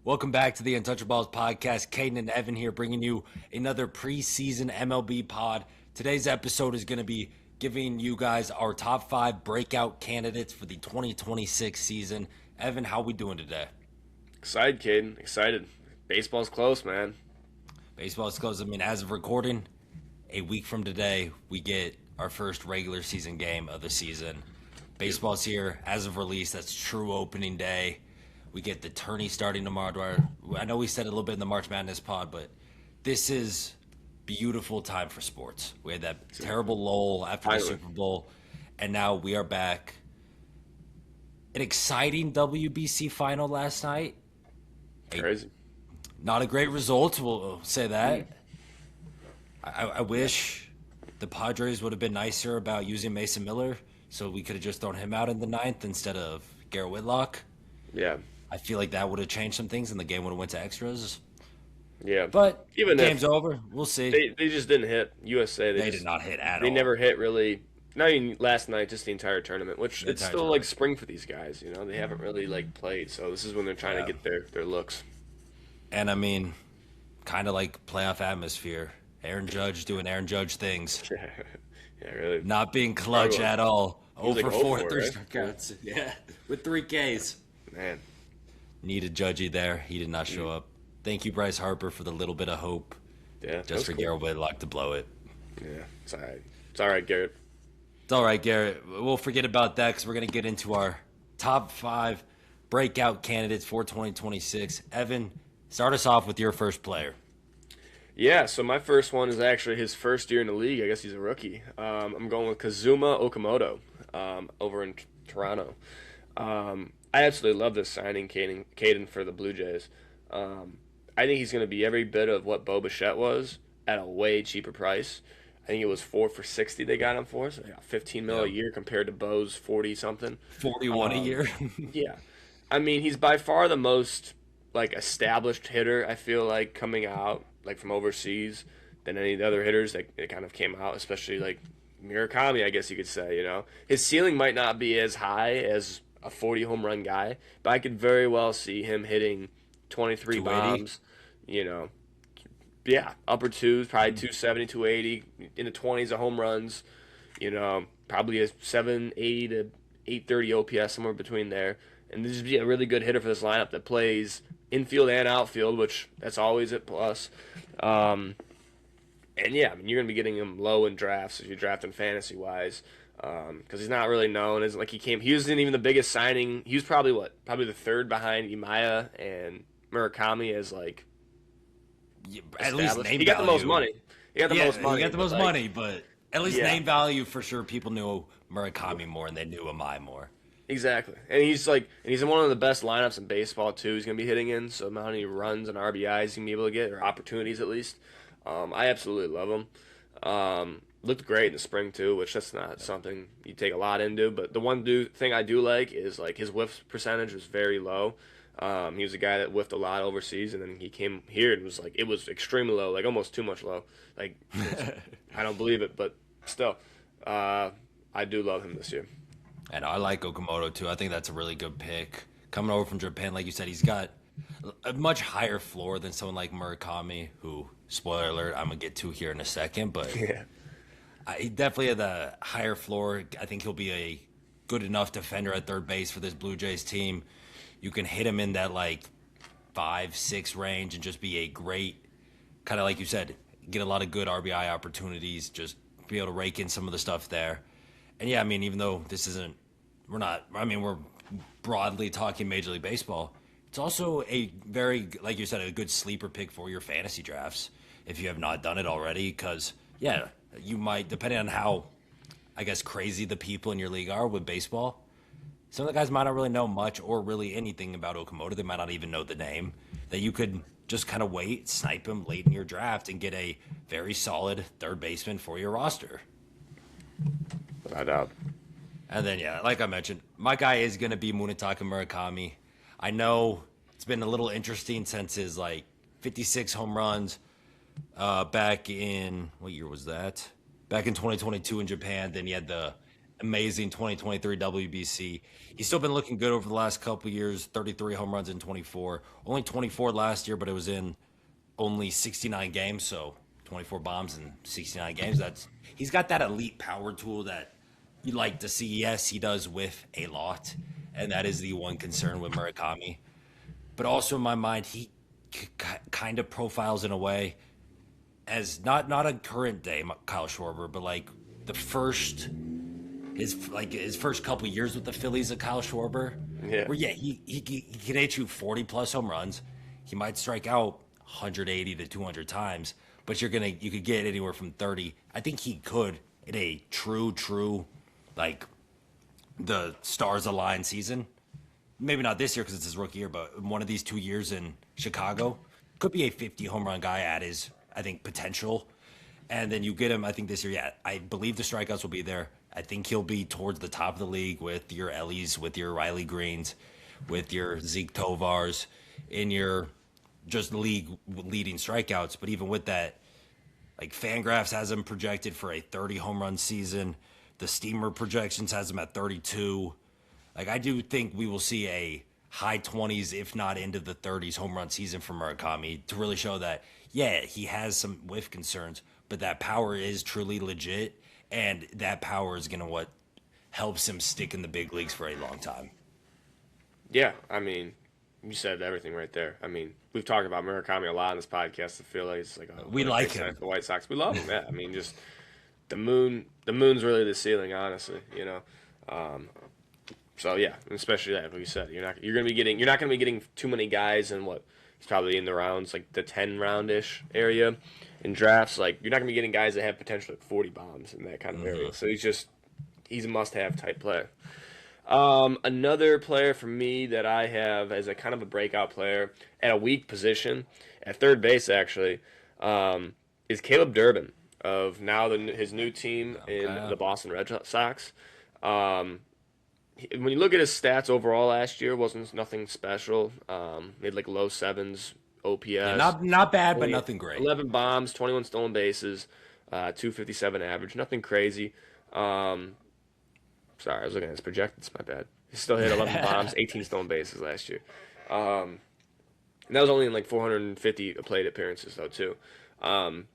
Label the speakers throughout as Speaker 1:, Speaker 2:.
Speaker 1: Welcome back to the Untouchaballs podcast. Caden and Evan here bringing you another preseason MLB pod. Today's episode is going to be giving you guys our top 5 breakout candidates for the 2026 season. Evan, how we doing today?
Speaker 2: Excited, Caden. Excited. Baseball's close, man.
Speaker 1: Baseball's close. I mean, as of recording, a week from today, we get our first regular season game of the season. Baseball's here. As of release, that's true opening day. We get the tourney starting tomorrow. I know we said it a little bit in the March Madness pod, but this is beautiful time for sports. We had that terrible lull after the Super Bowl, and now we are back. An exciting WBC final last night.
Speaker 2: Crazy.
Speaker 1: Not a great result, we'll say that. I wish the Padres would have been nicer about using Mason Miller, so we could have just thrown him out in the 9th instead of Garrett Whitlock.
Speaker 2: Yeah.
Speaker 1: I feel like that would have changed some things and the game would have went to extras.
Speaker 2: Yeah.
Speaker 1: But
Speaker 2: even
Speaker 1: game's over. We'll see.
Speaker 2: They just didn't hit. USA,
Speaker 1: they did not hit at all.
Speaker 2: They never hit really. Not even last night, just the entire tournament, which it's still
Speaker 1: tournament.
Speaker 2: like spring for these guys. You know, they haven't really like played, so this is when they're trying to get their looks.
Speaker 1: And I mean, kind of like playoff atmosphere. Aaron Judge doing Aaron Judge things.
Speaker 2: Yeah, really.
Speaker 1: Not being clutch at all. 0 for 4, 3
Speaker 2: right?
Speaker 1: strikeouts. Yeah, with 3 Ks.
Speaker 2: Man.
Speaker 1: Needed Judgy there. He did not show up. Thank you, Bryce Harper, for the little bit of hope.
Speaker 2: Yeah,
Speaker 1: just for cool. Garrett Whitlock to blow it.
Speaker 2: Yeah, it's all right. It's all right, Garrett.
Speaker 1: It's all right, Garrett. We'll forget about that because we're going to get into our top 5 breakout candidates for 2026. Evan, start us off with your first player.
Speaker 2: Yeah, so my first one is actually his first year in the league. I guess he's a rookie. I'm going with Kazuma Okamoto over in Toronto. I absolutely love this signing, Caden for the Blue Jays. I think he's going to be every bit of what Bo Bichette was at a way cheaper price. I think it was 4 for $60 they got him for, so they got $15 million a year compared to Bo's 40-something.
Speaker 1: 41 a year?
Speaker 2: Yeah. I mean, he's by far the most like established hitter, I feel like, coming out like from overseas than any of the other hitters that kind of came out, especially like Murakami, I guess you could say, you know. His ceiling might not be as high as a 40 home run guy, but I could very well see him hitting 23 bombs, you know. Yeah, upper twos, probably 270, 280, in the 20s of home runs, you know, probably a 780 to 830 OPS, somewhere between there. And this would be a really good hitter for this lineup that plays infield and outfield, which that's always a plus. And yeah, I mean, you're going to be getting him low in drafts if you're drafting fantasy-wise. Because he's not really known as like he wasn't even the biggest signing. He was probably the third behind Imaya and Murakami as like
Speaker 1: at least name
Speaker 2: he got
Speaker 1: value.
Speaker 2: The most money. He got the most money.
Speaker 1: He got the most money, but at least name value for sure. People knew Murakami more and they knew Imaya more.
Speaker 2: Exactly, and he's in one of the best lineups in baseball too. He's gonna be hitting in, so how many runs and RBIs he's gonna be able to get, or opportunities at least. I absolutely love him. Looked great in the spring too, which that's not something you take a lot into. But the one thing I do like is like his whiff percentage was very low. He was a guy that whiffed a lot overseas, and then he came here and it was extremely low, like almost too much low. Like I don't believe it, but still, I do love him this year.
Speaker 1: And I like Okamoto too. I think that's a really good pick. Coming over from Japan, like you said, he's got a much higher floor than someone like Murakami, who, spoiler alert, I'm going to get to here in a second, but
Speaker 2: Yeah.
Speaker 1: He definitely had the higher floor. I think he'll be a good enough defender at third base for this Blue Jays team. You can hit him in that like 5-6 range and just be a great, kind of like you said, get a lot of good RBI opportunities, just be able to rake in some of the stuff there. And yeah, I mean, even though we're broadly talking Major League Baseball, it's also a very, like you said, a good sleeper pick for your fantasy drafts if you have not done it already. Because, yeah, you might, depending on how, I guess, crazy the people in your league are with baseball, some of the guys might not really know much or really anything about Okamoto. They might not even know the name. That you could just kind of wait, snipe him late in your draft, and get a very solid third baseman for your roster.
Speaker 2: Without doubt.
Speaker 1: And then, yeah, like I mentioned, my guy is going to be Munetaka Murakami. I know it's been a little interesting since his, 56 home runs back in, what year was that? Back in 2022 in Japan. Then he had the amazing 2023 WBC. He's still been looking good over the last couple years. 33 home runs in 24. Only 24 last year, but it was in only 69 games. So 24 bombs in 69 games. That's he's got that elite power tool that you like to see. Yes, he does whiff a lot, and that is the one concern with Murakami. But also in my mind, he kind of profiles in a way as not a current day Kyle Schwarber, but like the first his first couple years with the Phillies of Kyle Schwarber,
Speaker 2: Yeah.
Speaker 1: where yeah he can hit you 40 plus home runs, he might strike out 180 to 200 times, but you could get anywhere from 30. I think he could in a true like the stars align season. Maybe not this year because it's his rookie year, but one of these 2 years in Chicago could be a 50 home run guy at his I think potential. And then you get him, I think this year, yeah, I believe the strikeouts will be there. I think he'll be towards the top of the league with your Ellies, with your Riley Greens, with your Zeke Tovars, in your just league leading strikeouts. But even with that, like Fangraphs has him projected for a 30 home run season. The Steamer projections has him at 32. Like I do think we will see a high 20s, if not into the 30s, home run season for Murakami to really show that, yeah, he has some whiff concerns, but that power is truly legit, and that power is gonna what helps him stick in the big leagues for a long time.
Speaker 2: Yeah, I mean, you said everything right there. I mean, we've talked about Murakami a lot on this podcast. I feel like it's like
Speaker 1: We
Speaker 2: what a
Speaker 1: like
Speaker 2: big sign
Speaker 1: him.
Speaker 2: for the White Sox. We love him. Yeah, I mean, just the moon's really the ceiling, honestly. So yeah, especially that, like you said, you're not gonna be getting too many guys in what he's probably in the rounds like the 10 round ish area in drafts. Like you're not gonna be getting guys that have potential like 40 bombs in that kind of area. So he's a must have type player. Another player for me that I have as a kind of a breakout player at a weak position at third base actually is Caleb Durbin of now his new team in
Speaker 1: Okay.
Speaker 2: the Boston Red Sox. Um, when you look at his stats overall last year, wasn't nothing special. Made like low sevens
Speaker 1: Yeah,
Speaker 2: OPS,
Speaker 1: not bad, but
Speaker 2: only
Speaker 1: nothing great.
Speaker 2: 11 bombs, 21 stolen bases, 257 average, nothing crazy. Um, Sorry, I was looking at his projections. My bad. He still hit 11 bombs, 18 stolen bases last year. And that was only in like 450 plate appearances though too. Um,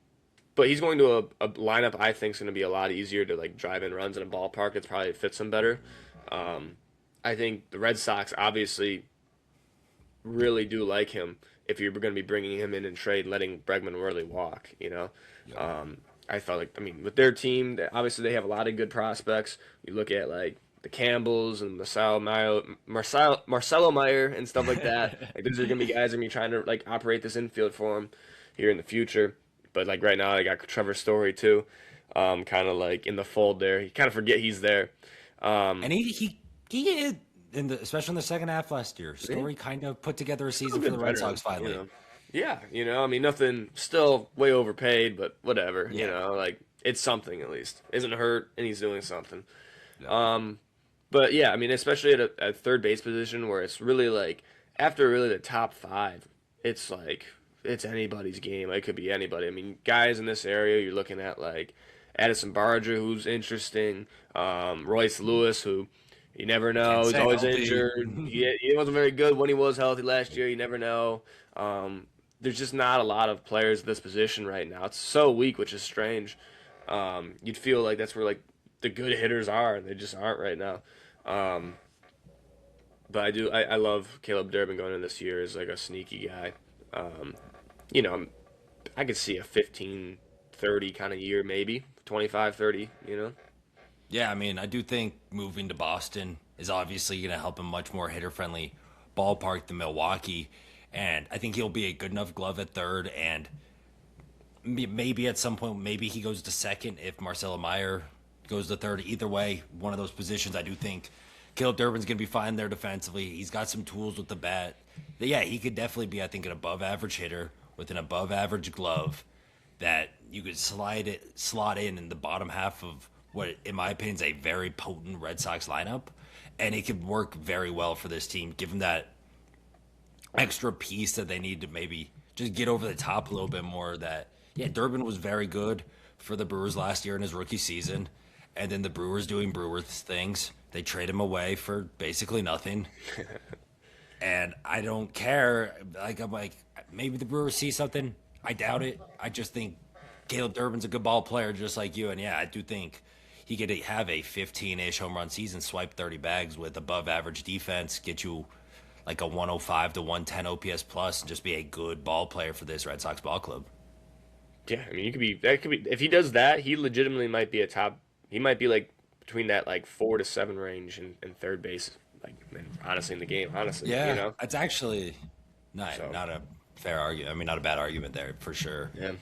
Speaker 2: but he's going to a lineup I think is going to be a lot easier to like drive in runs in a ballpark. It's probably fits him better. Um, I think the Red Sox obviously really do like him if you're going to be bringing him in and trade, letting Bregman Worley walk.
Speaker 1: Yep.
Speaker 2: I felt like with their team, obviously they have a lot of good prospects. You look at like the Campbells and Marcelo Meyer and stuff like that. Like those are going to be guys that are going to be trying to like operate this infield for him here in the future. But like right now, I got Trevor Story too, kind of like in the fold there. You kind of forget he's there.
Speaker 1: And he hit especially in the second half last year.
Speaker 2: Yeah,
Speaker 1: Story kind of put together a
Speaker 2: still a
Speaker 1: season for
Speaker 2: good
Speaker 1: the Red
Speaker 2: veteran,
Speaker 1: Sox finally.
Speaker 2: Yeah, I mean, nothing, still way overpaid, but whatever,
Speaker 1: Yeah.
Speaker 2: like it's something at least. Isn't hurt, and he's doing something.
Speaker 1: Yep.
Speaker 2: But yeah, I mean, especially at a third base position where it's really like after really the top five, it's like it's anybody's game. It could be anybody. I mean, guys in this area, you're looking at like Addison Barger, who's interesting. Royce Lewis, who you never know,
Speaker 1: Can't
Speaker 2: he's
Speaker 1: say
Speaker 2: always
Speaker 1: healthy.
Speaker 2: injured. He wasn't very good when he was healthy last year. You never know. There's just not a lot of players at this position right now. It's so weak, which is strange. You'd feel like that's where like the good hitters are, and they just aren't right now. Um, but I love Caleb Durbin going in this year as like a sneaky guy. Um, you know, I could see a 15-30 kind of year, maybe 25-30.
Speaker 1: Yeah, I mean, I do think moving to Boston is obviously going to help him much more hitter friendly ballpark than Milwaukee. And I think he'll be a good enough glove at third. And maybe at some point, maybe he goes to second if Marcelo Meyer goes to third. Either way, one of those positions, I do think Caleb Durbin's going to be fine there defensively. He's got some tools with the bat. But yeah, he could definitely be, I think, an above average hitter with an above average glove that you could slot in the bottom half of what, in my opinion, is a very potent Red Sox lineup, and it could work very well for this team, given that extra piece that they need to maybe just get over the top a little bit more. That yeah, Durbin was very good for the Brewers last year in his rookie season, and then the Brewers doing Brewers things. They trade him away for basically nothing. And I don't care. Like I'm like, maybe the Brewers see something. I doubt it. I just think Caleb Durbin's a good ball player, just like you. And yeah, I do think he could have a 15-ish home run season, swipe 30 bags with above average defense, get you like a 105 to 110 OPS plus, and just be a good ball player for this Red Sox ball club.
Speaker 2: Yeah, I mean, that could be if he does that, he legitimately might be a top. He might be like between that like 4 to 7 range in third base, like and honestly in the game, honestly, you
Speaker 1: Yeah,
Speaker 2: know.
Speaker 1: it's actually
Speaker 2: So
Speaker 1: not a fair argument. I mean, not a bad argument there for sure.
Speaker 2: yeah,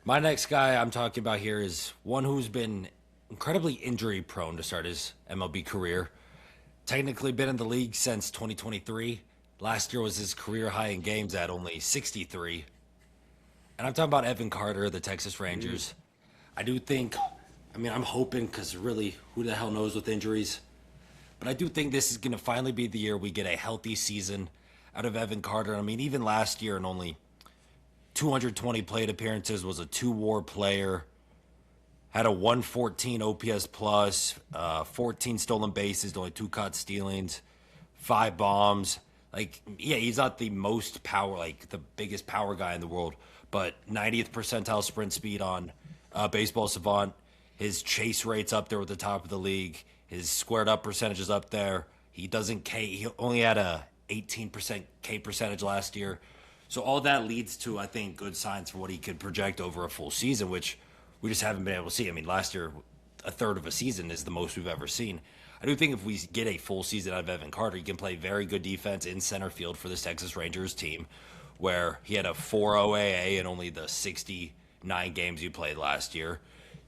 Speaker 1: My next guy I'm talking about here is one who's been incredibly injury prone to start his MLB career. Technically been in the league since 2023. Last year was his career high in games at only 63. And I'm talking about Evan Carter, the Texas Rangers. I do think, I mean, I'm hoping because really, who the hell knows with injuries? But I do think this is going to finally be the year we get a healthy season out of Evan Carter. I mean, even last year in only 220 plate appearances, was a two-WAR player, had a 114 OPS plus, 14 stolen bases, only 2 caught stealings, 5 bombs. Like, yeah, he's not the most power, like the biggest power guy in the world, but 90th percentile sprint speed on Baseball Savant. His chase rate's up there with the top of the league. His squared up percentage is up there. He doesn't K. He only had a 18% K percentage last year. So all that leads to, I think, good signs for what he could project over a full season, which we just haven't been able to see. I mean, last year, a third of a season is the most we've ever seen. I do think if we get a full season out of Evan Carter, he can play very good defense in center field for this Texas Rangers team, where he had a 4.0 AA in only the 69 games he played last year.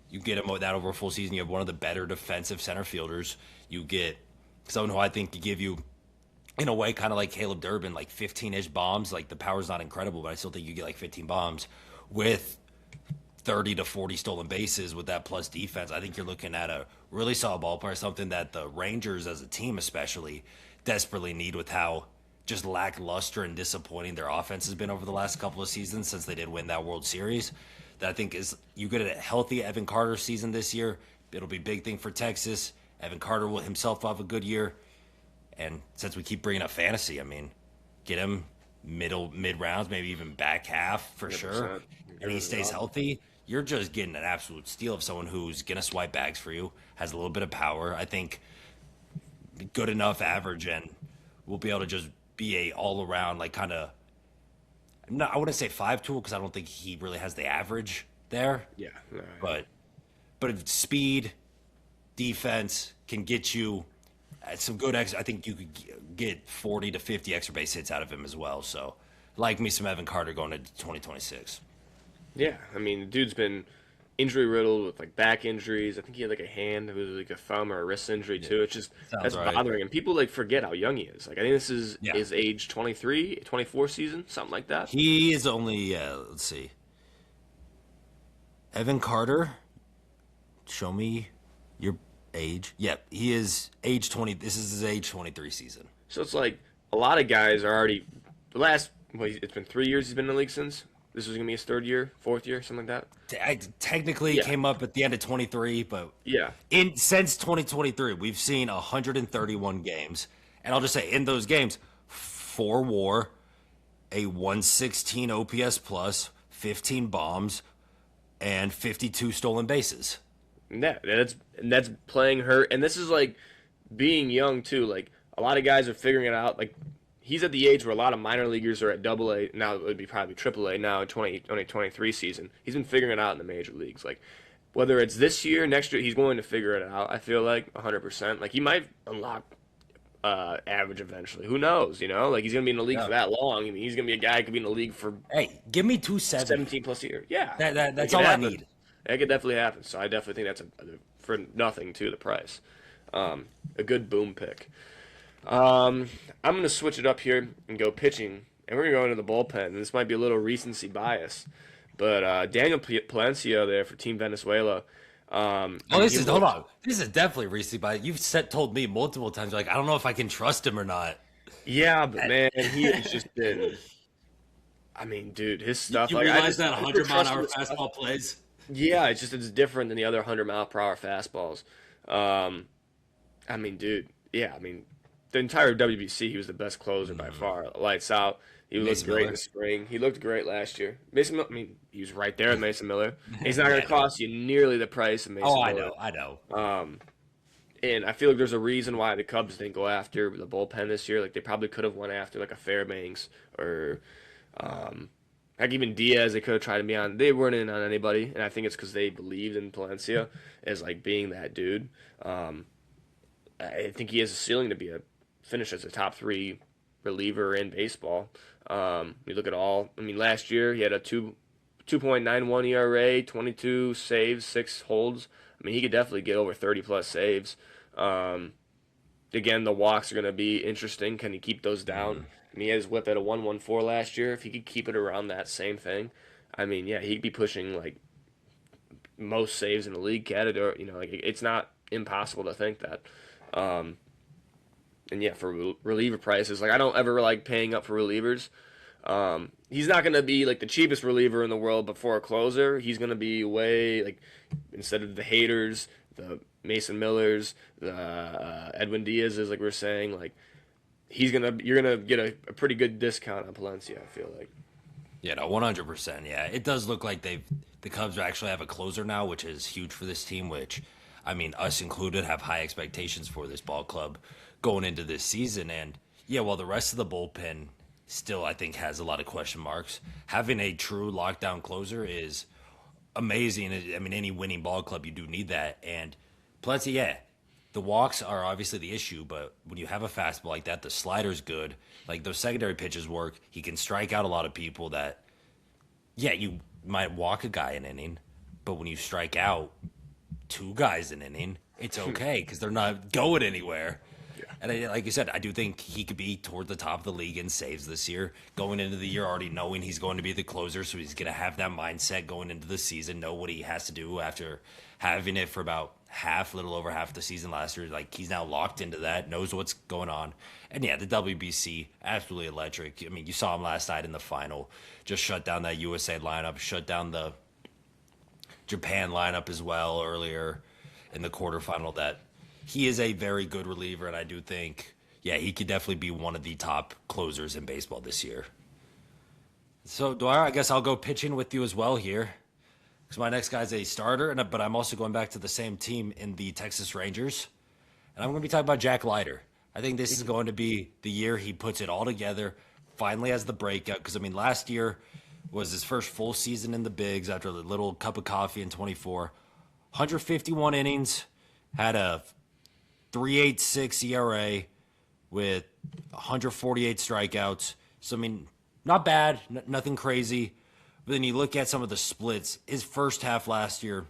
Speaker 1: You get him with that over a full season, you have one of the better defensive center fielders. You get someone who I think could give you, in a way, kind of like Caleb Durbin, like 15-ish bombs. Like the power's not incredible, but I still think you get like 15 bombs with 30 to 40 stolen bases with that plus defense. I think you're looking at a really solid ball player, something that the Rangers as a team especially desperately need with how just lackluster and disappointing their offense has been over the last couple of seasons since they did win that World Series. That I think is, you get a healthy Evan Carter season this year, it'll be a big thing for Texas. Evan Carter will himself have a good year. And since we keep bringing up fantasy, I mean, get him mid rounds, maybe even back half for sure, and he stays healthy. You're just getting an absolute steal of someone who's gonna swipe bags for you, has a little bit of power. I think good enough average, and will be able to just be a all around like kind of. No, I wouldn't say 5 tool because I don't think he really has the average there,
Speaker 2: yeah, no,
Speaker 1: but if speed, defense can get you some good I think you could get 40 to 50 extra base hits out of him as well. So, like me some Evan Carter going into 2026.
Speaker 2: yeah. I mean, the dude's been injury riddled with like back injuries. I think he had like a hand, it was like a thumb or a wrist injury too. It's just
Speaker 1: Sounds
Speaker 2: that's
Speaker 1: right.
Speaker 2: bothering him. People like forget how young he is. Like I think this is
Speaker 1: Yeah.
Speaker 2: his age 23, 24 season, something like that.
Speaker 1: He is only, let's see. Evan Carter, show me your age. Yep, he is age 20. This is his age 23 season.
Speaker 2: So it's like a lot of guys are already the last. Well, it's been 3 years he's been in the league since. This was gonna be his third year, fourth year, something like that.
Speaker 1: Technically
Speaker 2: Yeah.
Speaker 1: came up at the end of 23, but
Speaker 2: Yeah,
Speaker 1: in since 2023, we've seen 131 games. And I'll just say, in those games, 4 WAR, a 116 OPS plus, 15 bombs, and 52 stolen bases.
Speaker 2: and that's playing hurt. And this is like being young too. Like a lot of guys are figuring it out. Like he's at the age where a lot of minor leaguers are at Double A now. It would be probably Triple A now. 2023 season. He's been figuring it out in the major leagues. Like whether it's this year, next year, he's going to figure it out. I feel like 100%. Like he might unlock average eventually. Who knows? You know, like he's gonna be in the league for that long. I mean, he's gonna be a guy who could be in the league for
Speaker 1: Hey, give me 270.
Speaker 2: 17 plus years. Yeah,
Speaker 1: That's
Speaker 2: it
Speaker 1: all
Speaker 2: could
Speaker 1: I
Speaker 2: happen.
Speaker 1: need.
Speaker 2: That could definitely happen. So I definitely think that's for nothing to the price. A good boom pick. I'm going to switch it up here and go pitching, and we're going to go into the bullpen. And this might be a little recency bias, but Daniel Palencia there for Team Venezuela.
Speaker 1: Oh, hold on. This is definitely recently, but you've told me multiple times, like, I don't know if I can trust him or not.
Speaker 2: Yeah, but man, he has just been. I mean, dude, his stuff.
Speaker 1: You
Speaker 2: like,
Speaker 1: realize that
Speaker 2: I
Speaker 1: 100 mile an
Speaker 2: trust
Speaker 1: hour
Speaker 2: his stuff.
Speaker 1: fastball plays?
Speaker 2: Yeah, it's different than the other 100 mile per hour fastballs. Um, I mean, dude, yeah, I mean, the entire WBC, he was the best closer by far. Lights out. He looked
Speaker 1: Mason
Speaker 2: great in the
Speaker 1: Miller.
Speaker 2: spring. He looked great last year. Mason, I mean, he was right there with Mason Miller. He's not going
Speaker 1: Yeah,
Speaker 2: to
Speaker 1: no.
Speaker 2: cost you nearly the price of
Speaker 1: Oh,
Speaker 2: Mason
Speaker 1: I
Speaker 2: Miller.
Speaker 1: know, I know.
Speaker 2: Um, and I feel like there's a reason why the Cubs didn't go after the bullpen this year. Like they probably could have went after like a Fairbanks or like even Diaz. They could have tried to be on. They weren't in on anybody, and I think it's because they believed in Palencia as like being that dude. Um, I think he has a ceiling to be a finish as a top three reliever in baseball. You look at all. I mean, last year he had a 2.91 ERA, 22 saves, 6 holds. I mean, he could definitely get over 30 plus saves. Um, Again, the walks are going to be interesting. Can he keep those down? I mean, he had his whip at a 1.14 last year. If he could keep it around that same thing, I mean, yeah, he'd be pushing like most saves in the league category. You know, like it's not impossible to think that. Um, and yeah, for reliever prices, like I don't ever like paying up for relievers. He's not gonna be like the cheapest reliever in the world, but for a closer, he's gonna be way like instead of the haters, the Mason Millers, the Edwin Diaz's, like we are saying, like you're gonna get a pretty good discount on Palencia. I feel like.
Speaker 1: Yeah, no, 100%. Yeah, it does look like the Cubs actually have a closer now, which is huge for this team. Which, I mean, us included, have high expectations for this ball club going into this season. And yeah, while the rest of the bullpen still, I think, has a lot of question marks, having a true lockdown closer is amazing. I mean, any winning ball club, you do need that. And plenty, yeah, the walks are obviously the issue, but when you have a fastball like that, the slider's good. Like those secondary pitches work. He can strike out a lot of people that, yeah, you might walk a guy an inning, but when you strike out two guys an inning, it's okay because they're not going anywhere.
Speaker 2: Yeah.
Speaker 1: And like you said, I do think he could be toward the top of the league in saves this year. Going into the year, already knowing he's going to be the closer, so he's going to have that mindset going into the season, know what he has to do after having it for about little over half the season last year. Like he's now locked into that, knows what's going on. And yeah, the WBC, absolutely electric. I mean, you saw him last night in the final, just shut down that USA lineup, shut down the Japan lineup as well earlier in the quarterfinal. That he is a very good reliever, and I do think, yeah, he could definitely be one of the top closers in baseball this year. So, Dwyer, I guess I'll go pitching with you as well here. Because my next guy's a starter, but I'm also going back to the same team in the Texas Rangers. And I'm going to be talking about Jack Leiter. I think this is going to be the year he puts it all together, finally has the breakout. Because, I mean, last year was his first full season in the bigs after a little cup of coffee in 24. 151 innings, had a 3.86 ERA with 148 strikeouts. So, I mean, not bad, nothing crazy. But then you look at some of the splits. His first half last year,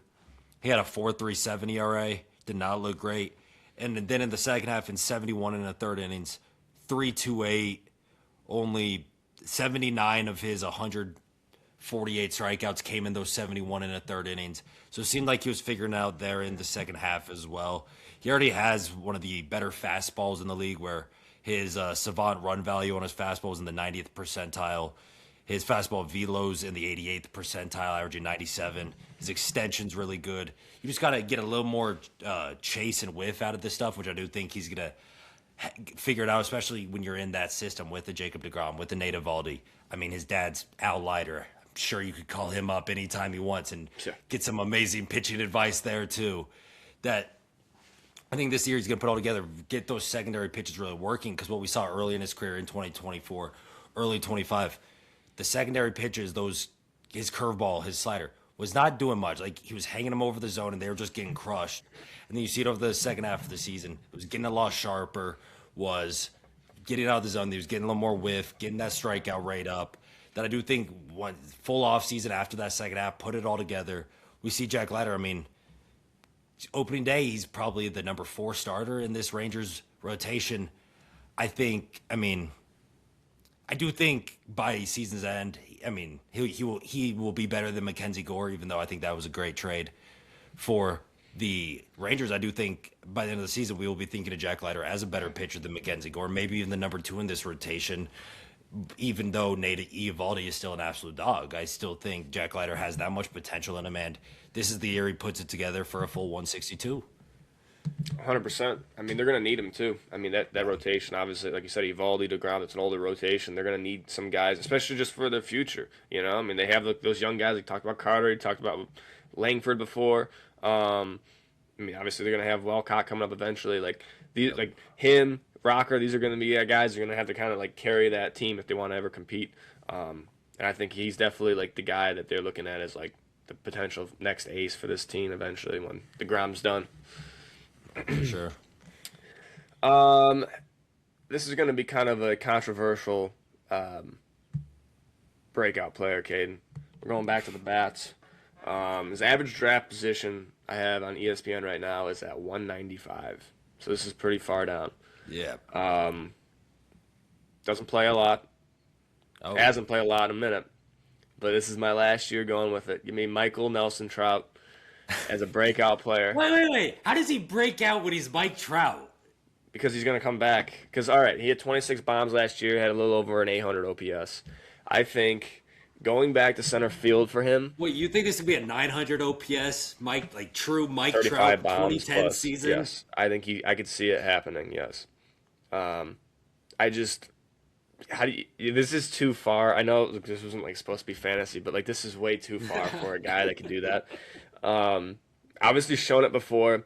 Speaker 1: he had a 4.37 ERA, did not look great. And then in the second half, in 71 and a third innings, 3.28, only 79 of his 148 strikeouts came in those 71 and a third innings. So it seemed like he was figuring out there in the second half as well. He already has one of the better fastballs in the league where his savant run value on his fastball is in the 90th percentile. His fastball velo's in the 88th percentile, averaging 97. His extension's really good. You just got to get a little more chase and whiff out of this stuff, which I do think he's going to figure it out, especially when you're in that system with the Jacob deGrom, with the Nate Eovaldi. I mean, his dad's Al Leiter. I'm sure you could call him up anytime he wants and get some amazing pitching advice there, too. That I think this year he's going to put all together, get those secondary pitches really working, because what we saw early in his career in 2024, early 25, the secondary pitches, his curveball, his slider, was not doing much. Like he was hanging them over the zone and they were just getting crushed. And then you see it over the second half of the season. It was getting a lot sharper, was getting out of the zone. He was getting a little more whiff, getting that strikeout rate up. That I do think one full off season after that second half, put it all together. We see Jack Leiter. I mean, opening day, he's probably the number 4 starter in this Rangers rotation. I do think by season's end, I mean, he will be better than Mackenzie Gore, even though I think that was a great trade for the Rangers. I do think by the end of the season, we will be thinking of Jack Leiter as a better pitcher than Mackenzie Gore, maybe even the number 2 in this rotation. even though Nate Eovaldi is still an absolute dog, I still think Jack Leiter has that much potential in him, and this is the year he puts it together for a full 162.
Speaker 2: 100%. I mean, they're going to need him too. I mean, that rotation, obviously, like you said, Evaldi to ground, it's an older rotation. They're going to need some guys, especially just for their future. You know, I mean, they have those young guys. We talked about Carter. We talked about Langford before. I mean, obviously, they're going to have Walcott coming up eventually. Like like him, Rocker. These are going to be guys who are going to have to kind of like carry that team if they want to ever compete. And I think he's definitely like the guy that they're looking at as like the potential next ace for this team eventually when the DeGrom's done.
Speaker 1: For sure.
Speaker 2: This is going to be kind of a controversial breakout player, Caden. We're going back to the bats. His average draft position I have on ESPN right now is at 195. So this is pretty far down.
Speaker 1: Yeah.
Speaker 2: Doesn't play a lot.
Speaker 1: Oh.
Speaker 2: Hasn't played a lot in a minute. But this is my last year going with it. Give me Michael Nelson Trout as a breakout player.
Speaker 1: Wait. How does he break out when he's Mike Trout?
Speaker 2: Because he's going to come back. Because, all right, he had 26 bombs last year, had a little over an 800 OPS. I think going back to center field for him.
Speaker 1: Wait, you think this would be a 900 OPS, Mike, like true Mike
Speaker 2: 35
Speaker 1: Trout
Speaker 2: bombs
Speaker 1: 2010
Speaker 2: plus.
Speaker 1: season?
Speaker 2: Yes, I think I could see it happening, yes. This is too far. I know this wasn't like supposed to be fantasy, but like this is way too far for a guy that can do that. Obviously shown it before.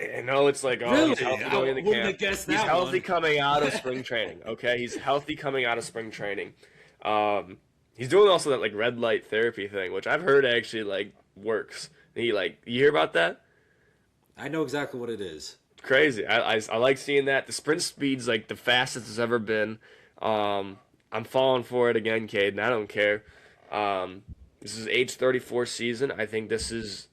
Speaker 2: I know it's like,
Speaker 1: Really?
Speaker 2: he's healthy going into
Speaker 1: wouldn't have
Speaker 2: camp.
Speaker 1: guessed
Speaker 2: He's
Speaker 1: that
Speaker 2: healthy
Speaker 1: one.
Speaker 2: coming out of spring training. Okay, he's healthy coming out of spring training. He's doing also that like red light therapy thing, which I've heard actually like works. You hear about that?
Speaker 1: I know exactly what it is.
Speaker 2: Crazy. I like seeing that. The sprint speed's like the fastest it's ever been. I'm falling for it again, Caden. I don't care. This is age 34 season. I think this is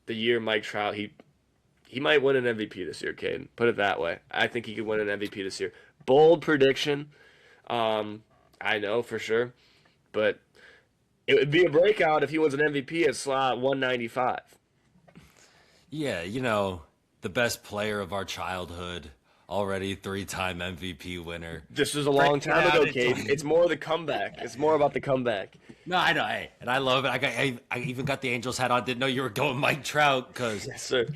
Speaker 2: the year Mike Trout. He might win an MVP this year, Caden. Put it that way. I think he could win an MVP this year. Bold prediction. I know for sure, but it would be a breakout if he wins an MVP at slot 195.
Speaker 1: Yeah, the best player of our childhood, already 3-time MVP winner.
Speaker 2: This was a long time ago,
Speaker 1: Breakout.
Speaker 2: Caden. It's more the comeback. It's more about the comeback.
Speaker 1: No, I know, hey, and I love it. I even got the Angels hat on. Didn't know you were going Mike Trout because
Speaker 2: Yes, sir.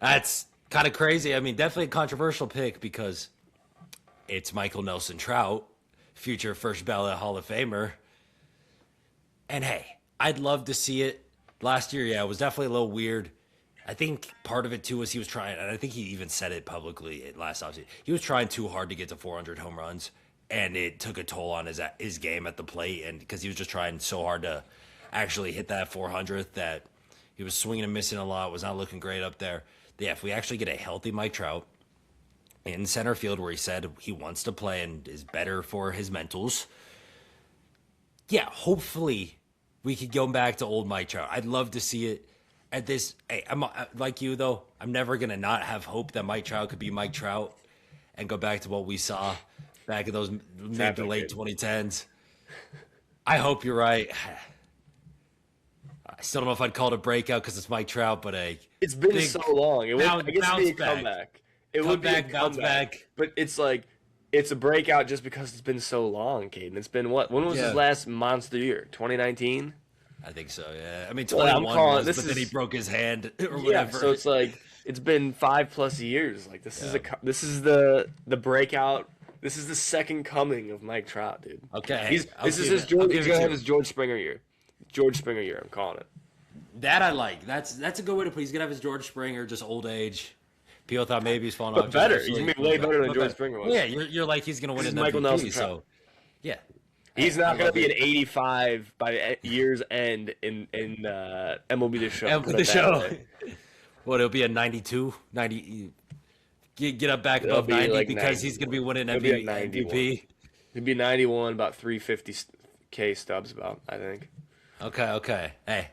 Speaker 1: that's kind of crazy. I mean, definitely a controversial pick because it's Michael Nelson Trout, future first ballot Hall of Famer. And hey, I'd love to see it. Last year, yeah, it was definitely a little weird. I think part of it too was he was trying, and I think he even said it publicly last offseason. He was trying too hard to get to 400 home runs, and it took a toll on his game at the plate. And because he was just trying so hard to actually hit that 400th, that he was swinging and missing a lot, was not looking great up there. Yeah, if we actually get a healthy Mike Trout in center field, where he said he wants to play and is better for his mentals, yeah, hopefully we could go back to old Mike Trout. I'd love to see it. At this, hey, I'm like you though. I'm never gonna not have hope that Mike Trout could be Mike Trout and go back to what we saw back in those mid to late 2010s. I hope you're right. I still don't know if I'd call it a breakout because it's Mike Trout, but
Speaker 2: It's been so long. It would, I guess it'd be a
Speaker 1: bounce back.
Speaker 2: comeback. It would be a
Speaker 1: bounce
Speaker 2: comeback.
Speaker 1: back.
Speaker 2: But it's like it's a breakout just because it's been so long, Caden. It's been what? When was his last monster year? 2019.
Speaker 1: I think so. Yeah. I mean,
Speaker 2: Well, I'm
Speaker 1: 21
Speaker 2: calling-
Speaker 1: was,
Speaker 2: this
Speaker 1: but then he
Speaker 2: is-
Speaker 1: broke his hand or
Speaker 2: Yeah,
Speaker 1: whatever.
Speaker 2: so it's like it's been 5+ years. Like this is the breakout. This is the second coming of Mike Trout, dude.
Speaker 1: Okay,
Speaker 2: He's
Speaker 1: I'll
Speaker 2: this is
Speaker 1: give
Speaker 2: his
Speaker 1: it-
Speaker 2: George.
Speaker 1: I'll
Speaker 2: He's
Speaker 1: give it
Speaker 2: gonna
Speaker 1: to
Speaker 2: have
Speaker 1: you.
Speaker 2: his George Springer year. George Springer year. I'm calling it.
Speaker 1: That I like. That's a good way to put it. He's gonna have his George Springer, just old age. People thought maybe he's falling
Speaker 2: But
Speaker 1: off.
Speaker 2: better.
Speaker 1: Just
Speaker 2: He's
Speaker 1: absolutely-
Speaker 2: gonna be way better than
Speaker 1: but
Speaker 2: George Springer was.
Speaker 1: Yeah, you're like he's gonna win
Speaker 2: This
Speaker 1: an
Speaker 2: is Michael
Speaker 1: MVP.
Speaker 2: Nelson Trout.
Speaker 1: So yeah,
Speaker 2: He's
Speaker 1: I
Speaker 2: not
Speaker 1: love
Speaker 2: going to be
Speaker 1: it.
Speaker 2: an 85 by year's end in MLB The Show.
Speaker 1: And
Speaker 2: put
Speaker 1: the
Speaker 2: it that
Speaker 1: show.
Speaker 2: way.
Speaker 1: Well, it'll be a 92, 90. Get up back
Speaker 2: It'll
Speaker 1: above
Speaker 2: be
Speaker 1: 90
Speaker 2: like
Speaker 1: because
Speaker 2: 90.
Speaker 1: he's gonna be winning
Speaker 2: It'll be like
Speaker 1: MVP.
Speaker 2: It'd be 91, about 350K stubs, about I think.
Speaker 1: Okay. Hey,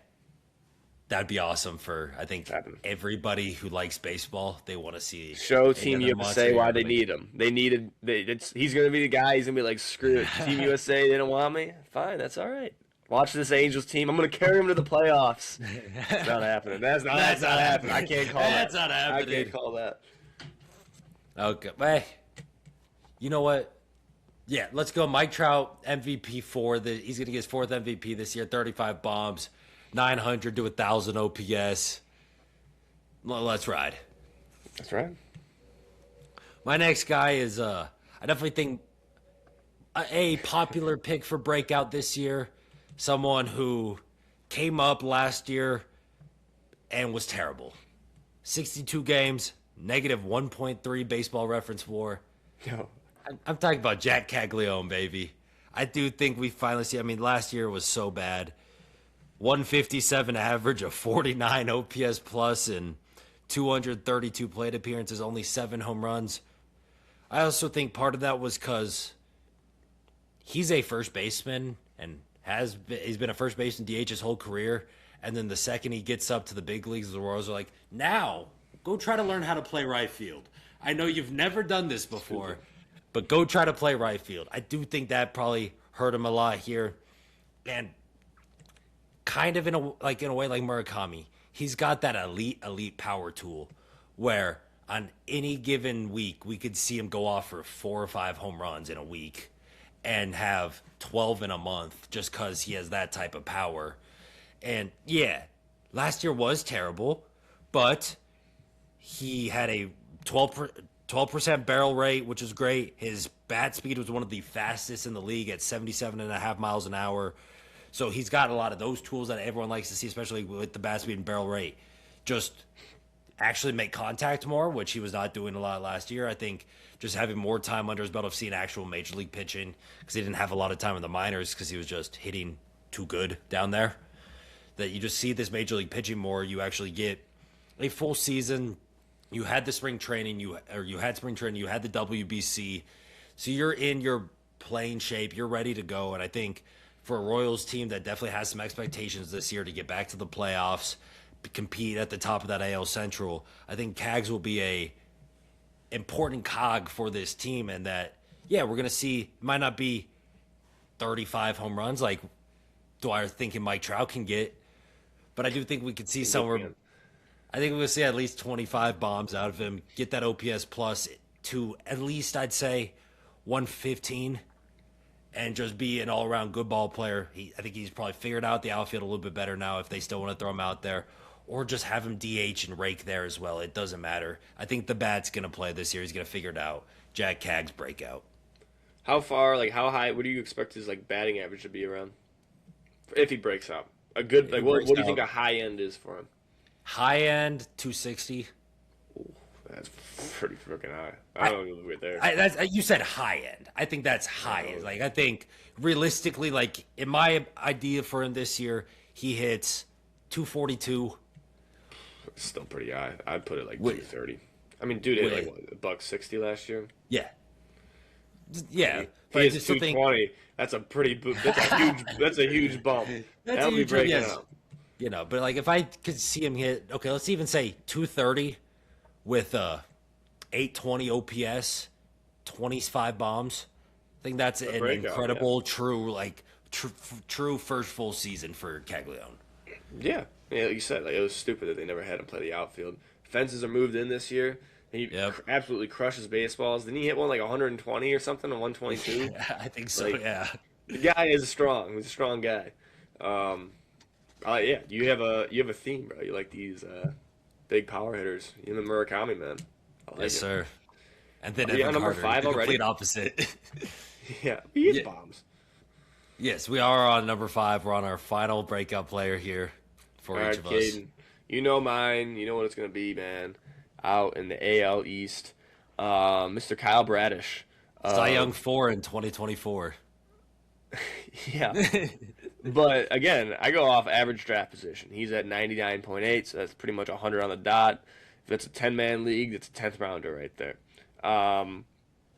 Speaker 1: that'd be awesome for I think
Speaker 2: Happen.
Speaker 1: everybody who likes baseball. They want to see
Speaker 2: Show Team
Speaker 1: another
Speaker 2: USA
Speaker 1: monster
Speaker 2: why
Speaker 1: year.
Speaker 2: they need him. He's going to be the guy. He's going to be like, screw it. Team USA, they don't want me. Fine, that's all right. Watch this Angels team. I'm going to carry him to the playoffs. It's not happening. That's not happening. I can't call that.
Speaker 1: That's not
Speaker 2: I
Speaker 1: happening.
Speaker 2: can't call that.
Speaker 1: Okay, hey, you know what? Yeah, let's go. Mike Trout, MVP he's gonna get his fourth MVP this year. 35 bombs, 900 to 1,000 OPS. Let's ride.
Speaker 2: That's right.
Speaker 1: My next guy is I definitely think a popular pick for breakout this year. Someone who came up last year and was terrible. 62 games, negative 1.3 baseball reference WAR.
Speaker 2: Yo,
Speaker 1: I'm talking about Jack Caglione, baby. I do think we finally see. I mean, last year was so bad. 157 average, a 49 OPS plus, and 232 plate appearances, only 7 home runs. I also think part of that was because he's a first baseman and he's been a first baseman DH his whole career. And then the second he gets up to the big leagues, the Royals are like, now go try to learn how to play right field. I know you've never done this before, but go try to play right field. I do think that probably hurt him a lot here. And kind of in a way like Murakami, he's got that elite power tool where on any given week we could see him go off for 4 or 5 home runs in a week and have 12 in a month just because he has that type of power. And yeah, last year was terrible, but he had a 12% barrel rate, which is great. His bat speed was one of the fastest in the league at 77.5 miles an hour. So he's got a lot of those tools that everyone likes to see, especially with the bat speed and barrel rate. Just actually make contact more, which he was not doing a lot last year. I think just having more time under his belt of seeing actual major league pitching, because he didn't have a lot of time in the minors because he was just hitting too good down there. That you just see this major league pitching more. You actually get a full season. You had the spring training. You had spring training. You had the WBC. So you're in your playing shape. You're ready to go. And I think for a Royals team that definitely has some expectations this year to get back to the playoffs, compete at the top of that AL Central, I think Cags will be a important cog for this team. And that, yeah, we're gonna see. It might not be 35 home runs like Dwyer thinking Mike Trout can get, but I do think we could see somewhere. I think we'll see at least 25 bombs out of him. Get that OPS plus to at least I'd say 115, and just be an all-around good ball player. I think he's probably figured out the outfield a little bit better now. If they still want to throw him out there, or just have him DH and rake there as well. It doesn't matter. I think the bat's gonna play this year. He's gonna figure it out. Jack Cags breakout.
Speaker 2: how far, like how high? What do you expect his like batting average to be around if he breaks out? A good like what do you think a high end is for him?
Speaker 1: High end 260.
Speaker 2: That's pretty freaking high. I don't know right there.
Speaker 1: You said high end. I think that's high end. Like I think realistically, like in my idea for him this year, he hits 242.
Speaker 2: It's still pretty high. I'd put it like 230. I mean, dude hit like what, $160 last year.
Speaker 1: Yeah, yeah.
Speaker 2: But he hits 220. That's a pretty. That's a huge. That's a huge bump. That'll be breaking out.
Speaker 1: You know, but like if I could see him hit, okay, let's even say 230 with 820 OPS, 25 bombs. I think that's an incredible, true first full season for Caglione.
Speaker 2: Yeah, like you said, like it was stupid that they never had him play the outfield. Fences are moved in this year. And he absolutely crushes baseballs. Didn't he hit one like 120 or something, or 122?
Speaker 1: Yeah, I think so.
Speaker 2: Like,
Speaker 1: yeah,
Speaker 2: the guy is strong. He's a strong guy. Yeah, you have a theme, bro. You like these big power hitters. You and Murakami, man. I like
Speaker 1: yes,
Speaker 2: it.
Speaker 1: sir. And then
Speaker 2: Are we on number
Speaker 1: Carter,
Speaker 2: 5
Speaker 1: the
Speaker 2: already?
Speaker 1: complete opposite.
Speaker 2: Yeah, he hits bombs.
Speaker 1: Yes, we are on number 5. We're on our final breakout player here for
Speaker 2: All
Speaker 1: each
Speaker 2: right,
Speaker 1: of us.
Speaker 2: Caden. You know mine. You know what it's gonna be, man. Out in the AL East, Mr. Kyle Bradish.
Speaker 1: Cy Young 4 in 2024.
Speaker 2: Yeah. But again, I go off average draft position. He's at 99.8, so that's pretty much 100 on the dot. If it's a 10-man league, that's a 10th rounder right there.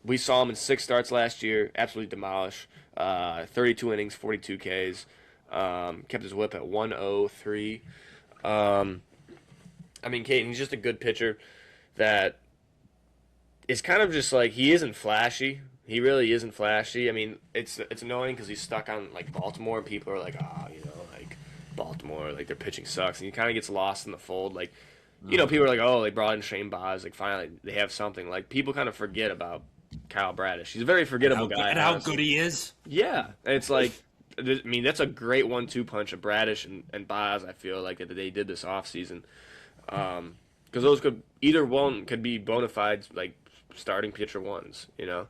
Speaker 2: We saw him in 6 starts last year, absolutely demolish. 32 innings, 42 Ks. Kept his whip at 103. I mean, Caden, he's just a good pitcher that is kind of just like, he isn't flashy. He really isn't flashy. I mean, it's annoying because he's stuck on like Baltimore, and people are like, like Baltimore, like their pitching sucks, and he kind of gets lost in the fold. Like, people are like, oh, they brought in Shane Baz, like finally they have something. Like people kind of forget about Kyle Bradish. He's a very forgettable guy.
Speaker 1: And how good he is.
Speaker 2: Yeah, it's like, I mean, that's a great 1-2 punch of Bradish and Boz. I feel like that they did this offseason. Because those either one could be bona fide like starting pitcher ones, you know,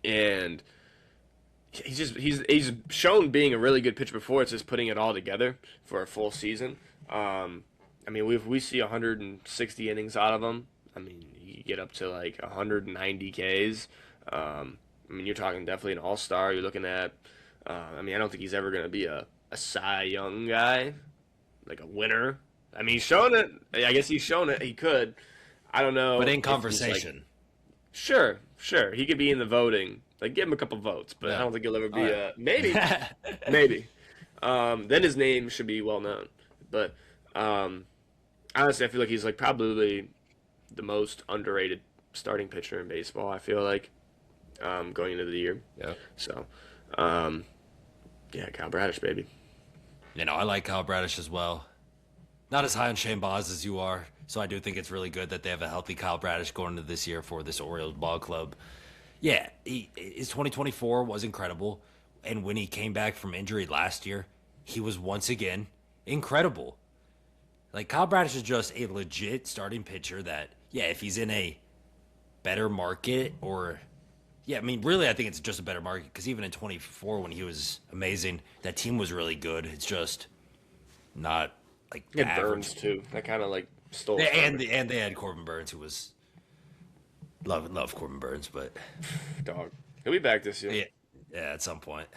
Speaker 2: and he's shown being a really good pitcher before. It's just putting it all together for a full season. I mean, we see 160 innings out of him. I mean, you get up to like 190 Ks. I mean, you're talking definitely an all-star. You're looking at, I mean, I don't think he's ever going to be a Cy Young guy, like a winner. I mean, he's shown it. I guess he's shown it. He could. I don't know.
Speaker 1: But in conversation.
Speaker 2: Like, sure. He could be in the voting. Like, give him a couple votes, but I don't think he'll ever be maybe. Maybe. Then his name should be well known. But honestly, I feel like he's like probably the most underrated starting pitcher in baseball, I feel like, going into the year.
Speaker 1: Yeah.
Speaker 2: So, yeah, Kyle Bradish, baby.
Speaker 1: You know, I like Kyle Bradish as well. Not as high on Shane Baz as you are, so I do think it's really good that they have a healthy Kyle Bradish going into this year for this Orioles ball club. Yeah, his 2024 was incredible, and when he came back from injury last year, he was once again incredible. Like, Kyle Bradish is just a legit starting pitcher that, yeah, if he's in a better market or... Yeah, I mean, really, I think it's just a better market because even in 24 when he was amazing, that team was really good. It's just not like
Speaker 2: the Burns too. That kind of like stole.
Speaker 1: And they had Corbin Burns, who was love Corbin Burns, but
Speaker 2: dog, he'll be back this year.
Speaker 1: Yeah, at some point.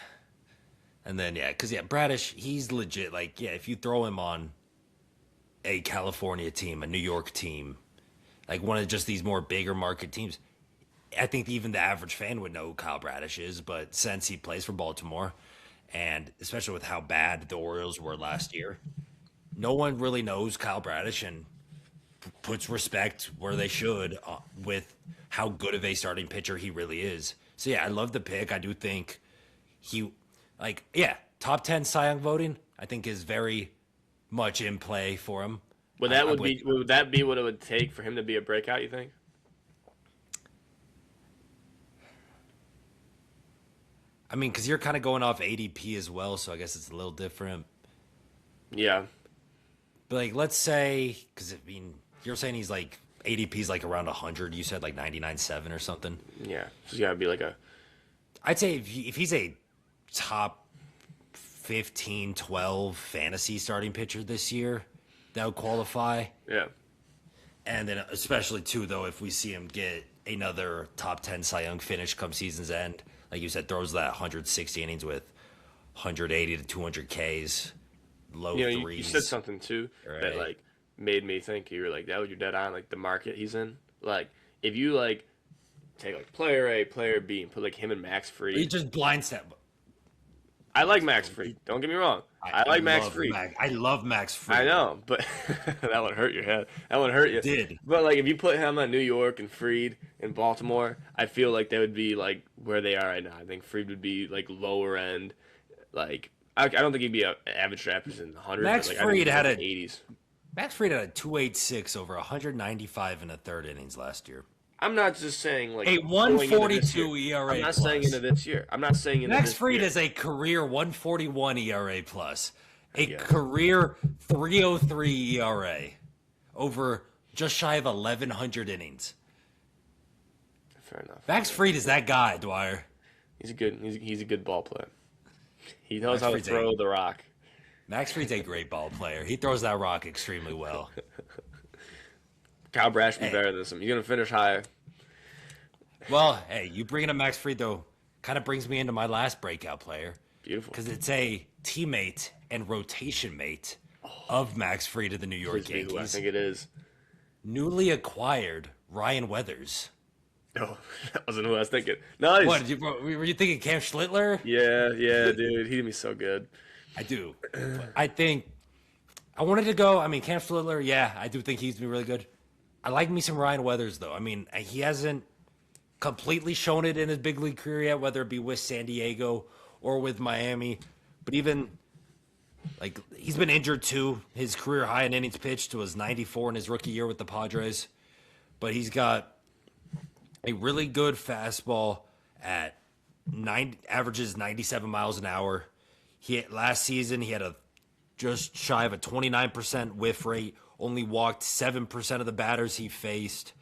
Speaker 1: And then because Bradish, he's legit. Like, if you throw him on a California team, a New York team, like one of just these more bigger market teams. I think even the average fan would know who Kyle Bradish is, but since he plays for Baltimore, and especially with how bad the Orioles were last year, no one really knows Kyle Bradish and puts respect where they should with how good of a starting pitcher he really is. So, I love the pick. I do think he, top 10 Cy Young voting, I think is very much in play for him.
Speaker 2: Would that be what it would take for him to be a breakout, you think?
Speaker 1: I mean, because you're kind of going off ADP as well, so I guess it's a little different.
Speaker 2: Yeah.
Speaker 1: But, like, let's say, because, I mean, you're saying he's, like, ADP's, like, around 100. You said, like, 99.7 or something.
Speaker 2: Yeah. So, it's got to be, like,
Speaker 1: I'd say if he's a top 15, 12 fantasy starting pitcher this year, that would qualify.
Speaker 2: Yeah.
Speaker 1: And then especially, too, though, if we see him get another top 10 Cy Young finish come season's end, like you said, throws that 160 innings with 180 to 200 Ks, low threes.
Speaker 2: You said something, too, that, like, made me think. You were like, that was your dead on, like, the market he's in. Like, if you, like, take, like, player A, player B, and put, like, him and Max Fried.
Speaker 1: He just blind step.
Speaker 2: I like Max Fried. Don't get me wrong. I like Max Fried.
Speaker 1: I love Max Fried.
Speaker 2: I know, but that would hurt your head. That would hurt you.
Speaker 1: It did.
Speaker 2: But, like, if you put him on New York and Fried in Baltimore, I feel like they would be, like, where they are right now. I think Fried would be, like, lower end. Like, I don't think he'd be an average drafters in the 100s.
Speaker 1: Max
Speaker 2: but, like,
Speaker 1: Fried had a
Speaker 2: 80s.
Speaker 1: Max Fried had a 286 over 195 in the third innings last year.
Speaker 2: I'm not just saying, like,
Speaker 1: a 142 ERA.
Speaker 2: I'm not saying into this year. I'm not saying into
Speaker 1: Max
Speaker 2: this
Speaker 1: Fried
Speaker 2: year.
Speaker 1: is a career 141 ERA plus, career 303 ERA over just shy of 1,100 innings.
Speaker 2: Fair enough.
Speaker 1: Max Fried is that guy, Dwyer.
Speaker 2: He's a good ball player. He knows how to throw the rock.
Speaker 1: Max Fried's a great ball player. He throws that rock extremely well.
Speaker 2: Kyle Bradish be better than him. He's gonna finish higher.
Speaker 1: Well, hey, you bringing up Max Fried though kind of brings me into my last breakout player.
Speaker 2: Beautiful.
Speaker 1: Because it's a teammate and rotation mate of Max Fried of the New York Yankees.
Speaker 2: I think it is.
Speaker 1: Newly acquired Ryan Weathers.
Speaker 2: No, that wasn't who I was thinking. Nice.
Speaker 1: What, were you thinking Cam Schlittler?
Speaker 2: Yeah, dude. He'd be so good.
Speaker 1: I do. I think I wanted to go. I mean, Cam Schlittler, I do think he's been really good. I like me some Ryan Weathers, though. I mean, he hasn't completely shown it in his big league career yet, whether it be with San Diego or with Miami. But even, like, he's been injured, too. His career high in innings pitched was 94 in his rookie year with the Padres. But he's got a really good fastball at averages 97 miles an hour. Last season he had a just shy of a 29% whiff rate, only walked 7% of the batters he faced.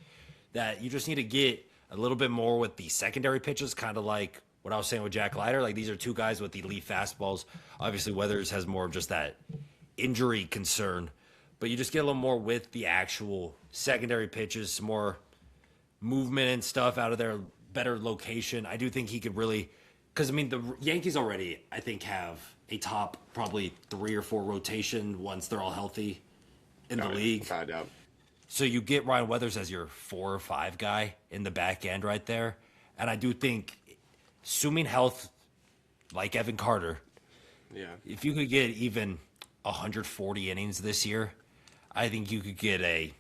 Speaker 1: That you just need to get a little bit more with the secondary pitches, kind of like what I was saying with Jack Leiter. Like these are two guys with elite fastballs. Obviously, Weathers has more of just that injury concern, but you just get a little more with the actual secondary pitches, some more movement and stuff out of their better location. I do think he could really, because I mean the Yankees already I think have a top probably 3 or 4 rotation once they're all healthy in the league.
Speaker 2: Find out.
Speaker 1: So you get Ryan Weathers as your 4 or 5 guy in the back end right there, and I do think, assuming health, like Evan Carter, if you could get even 140 innings this year, I think you could get a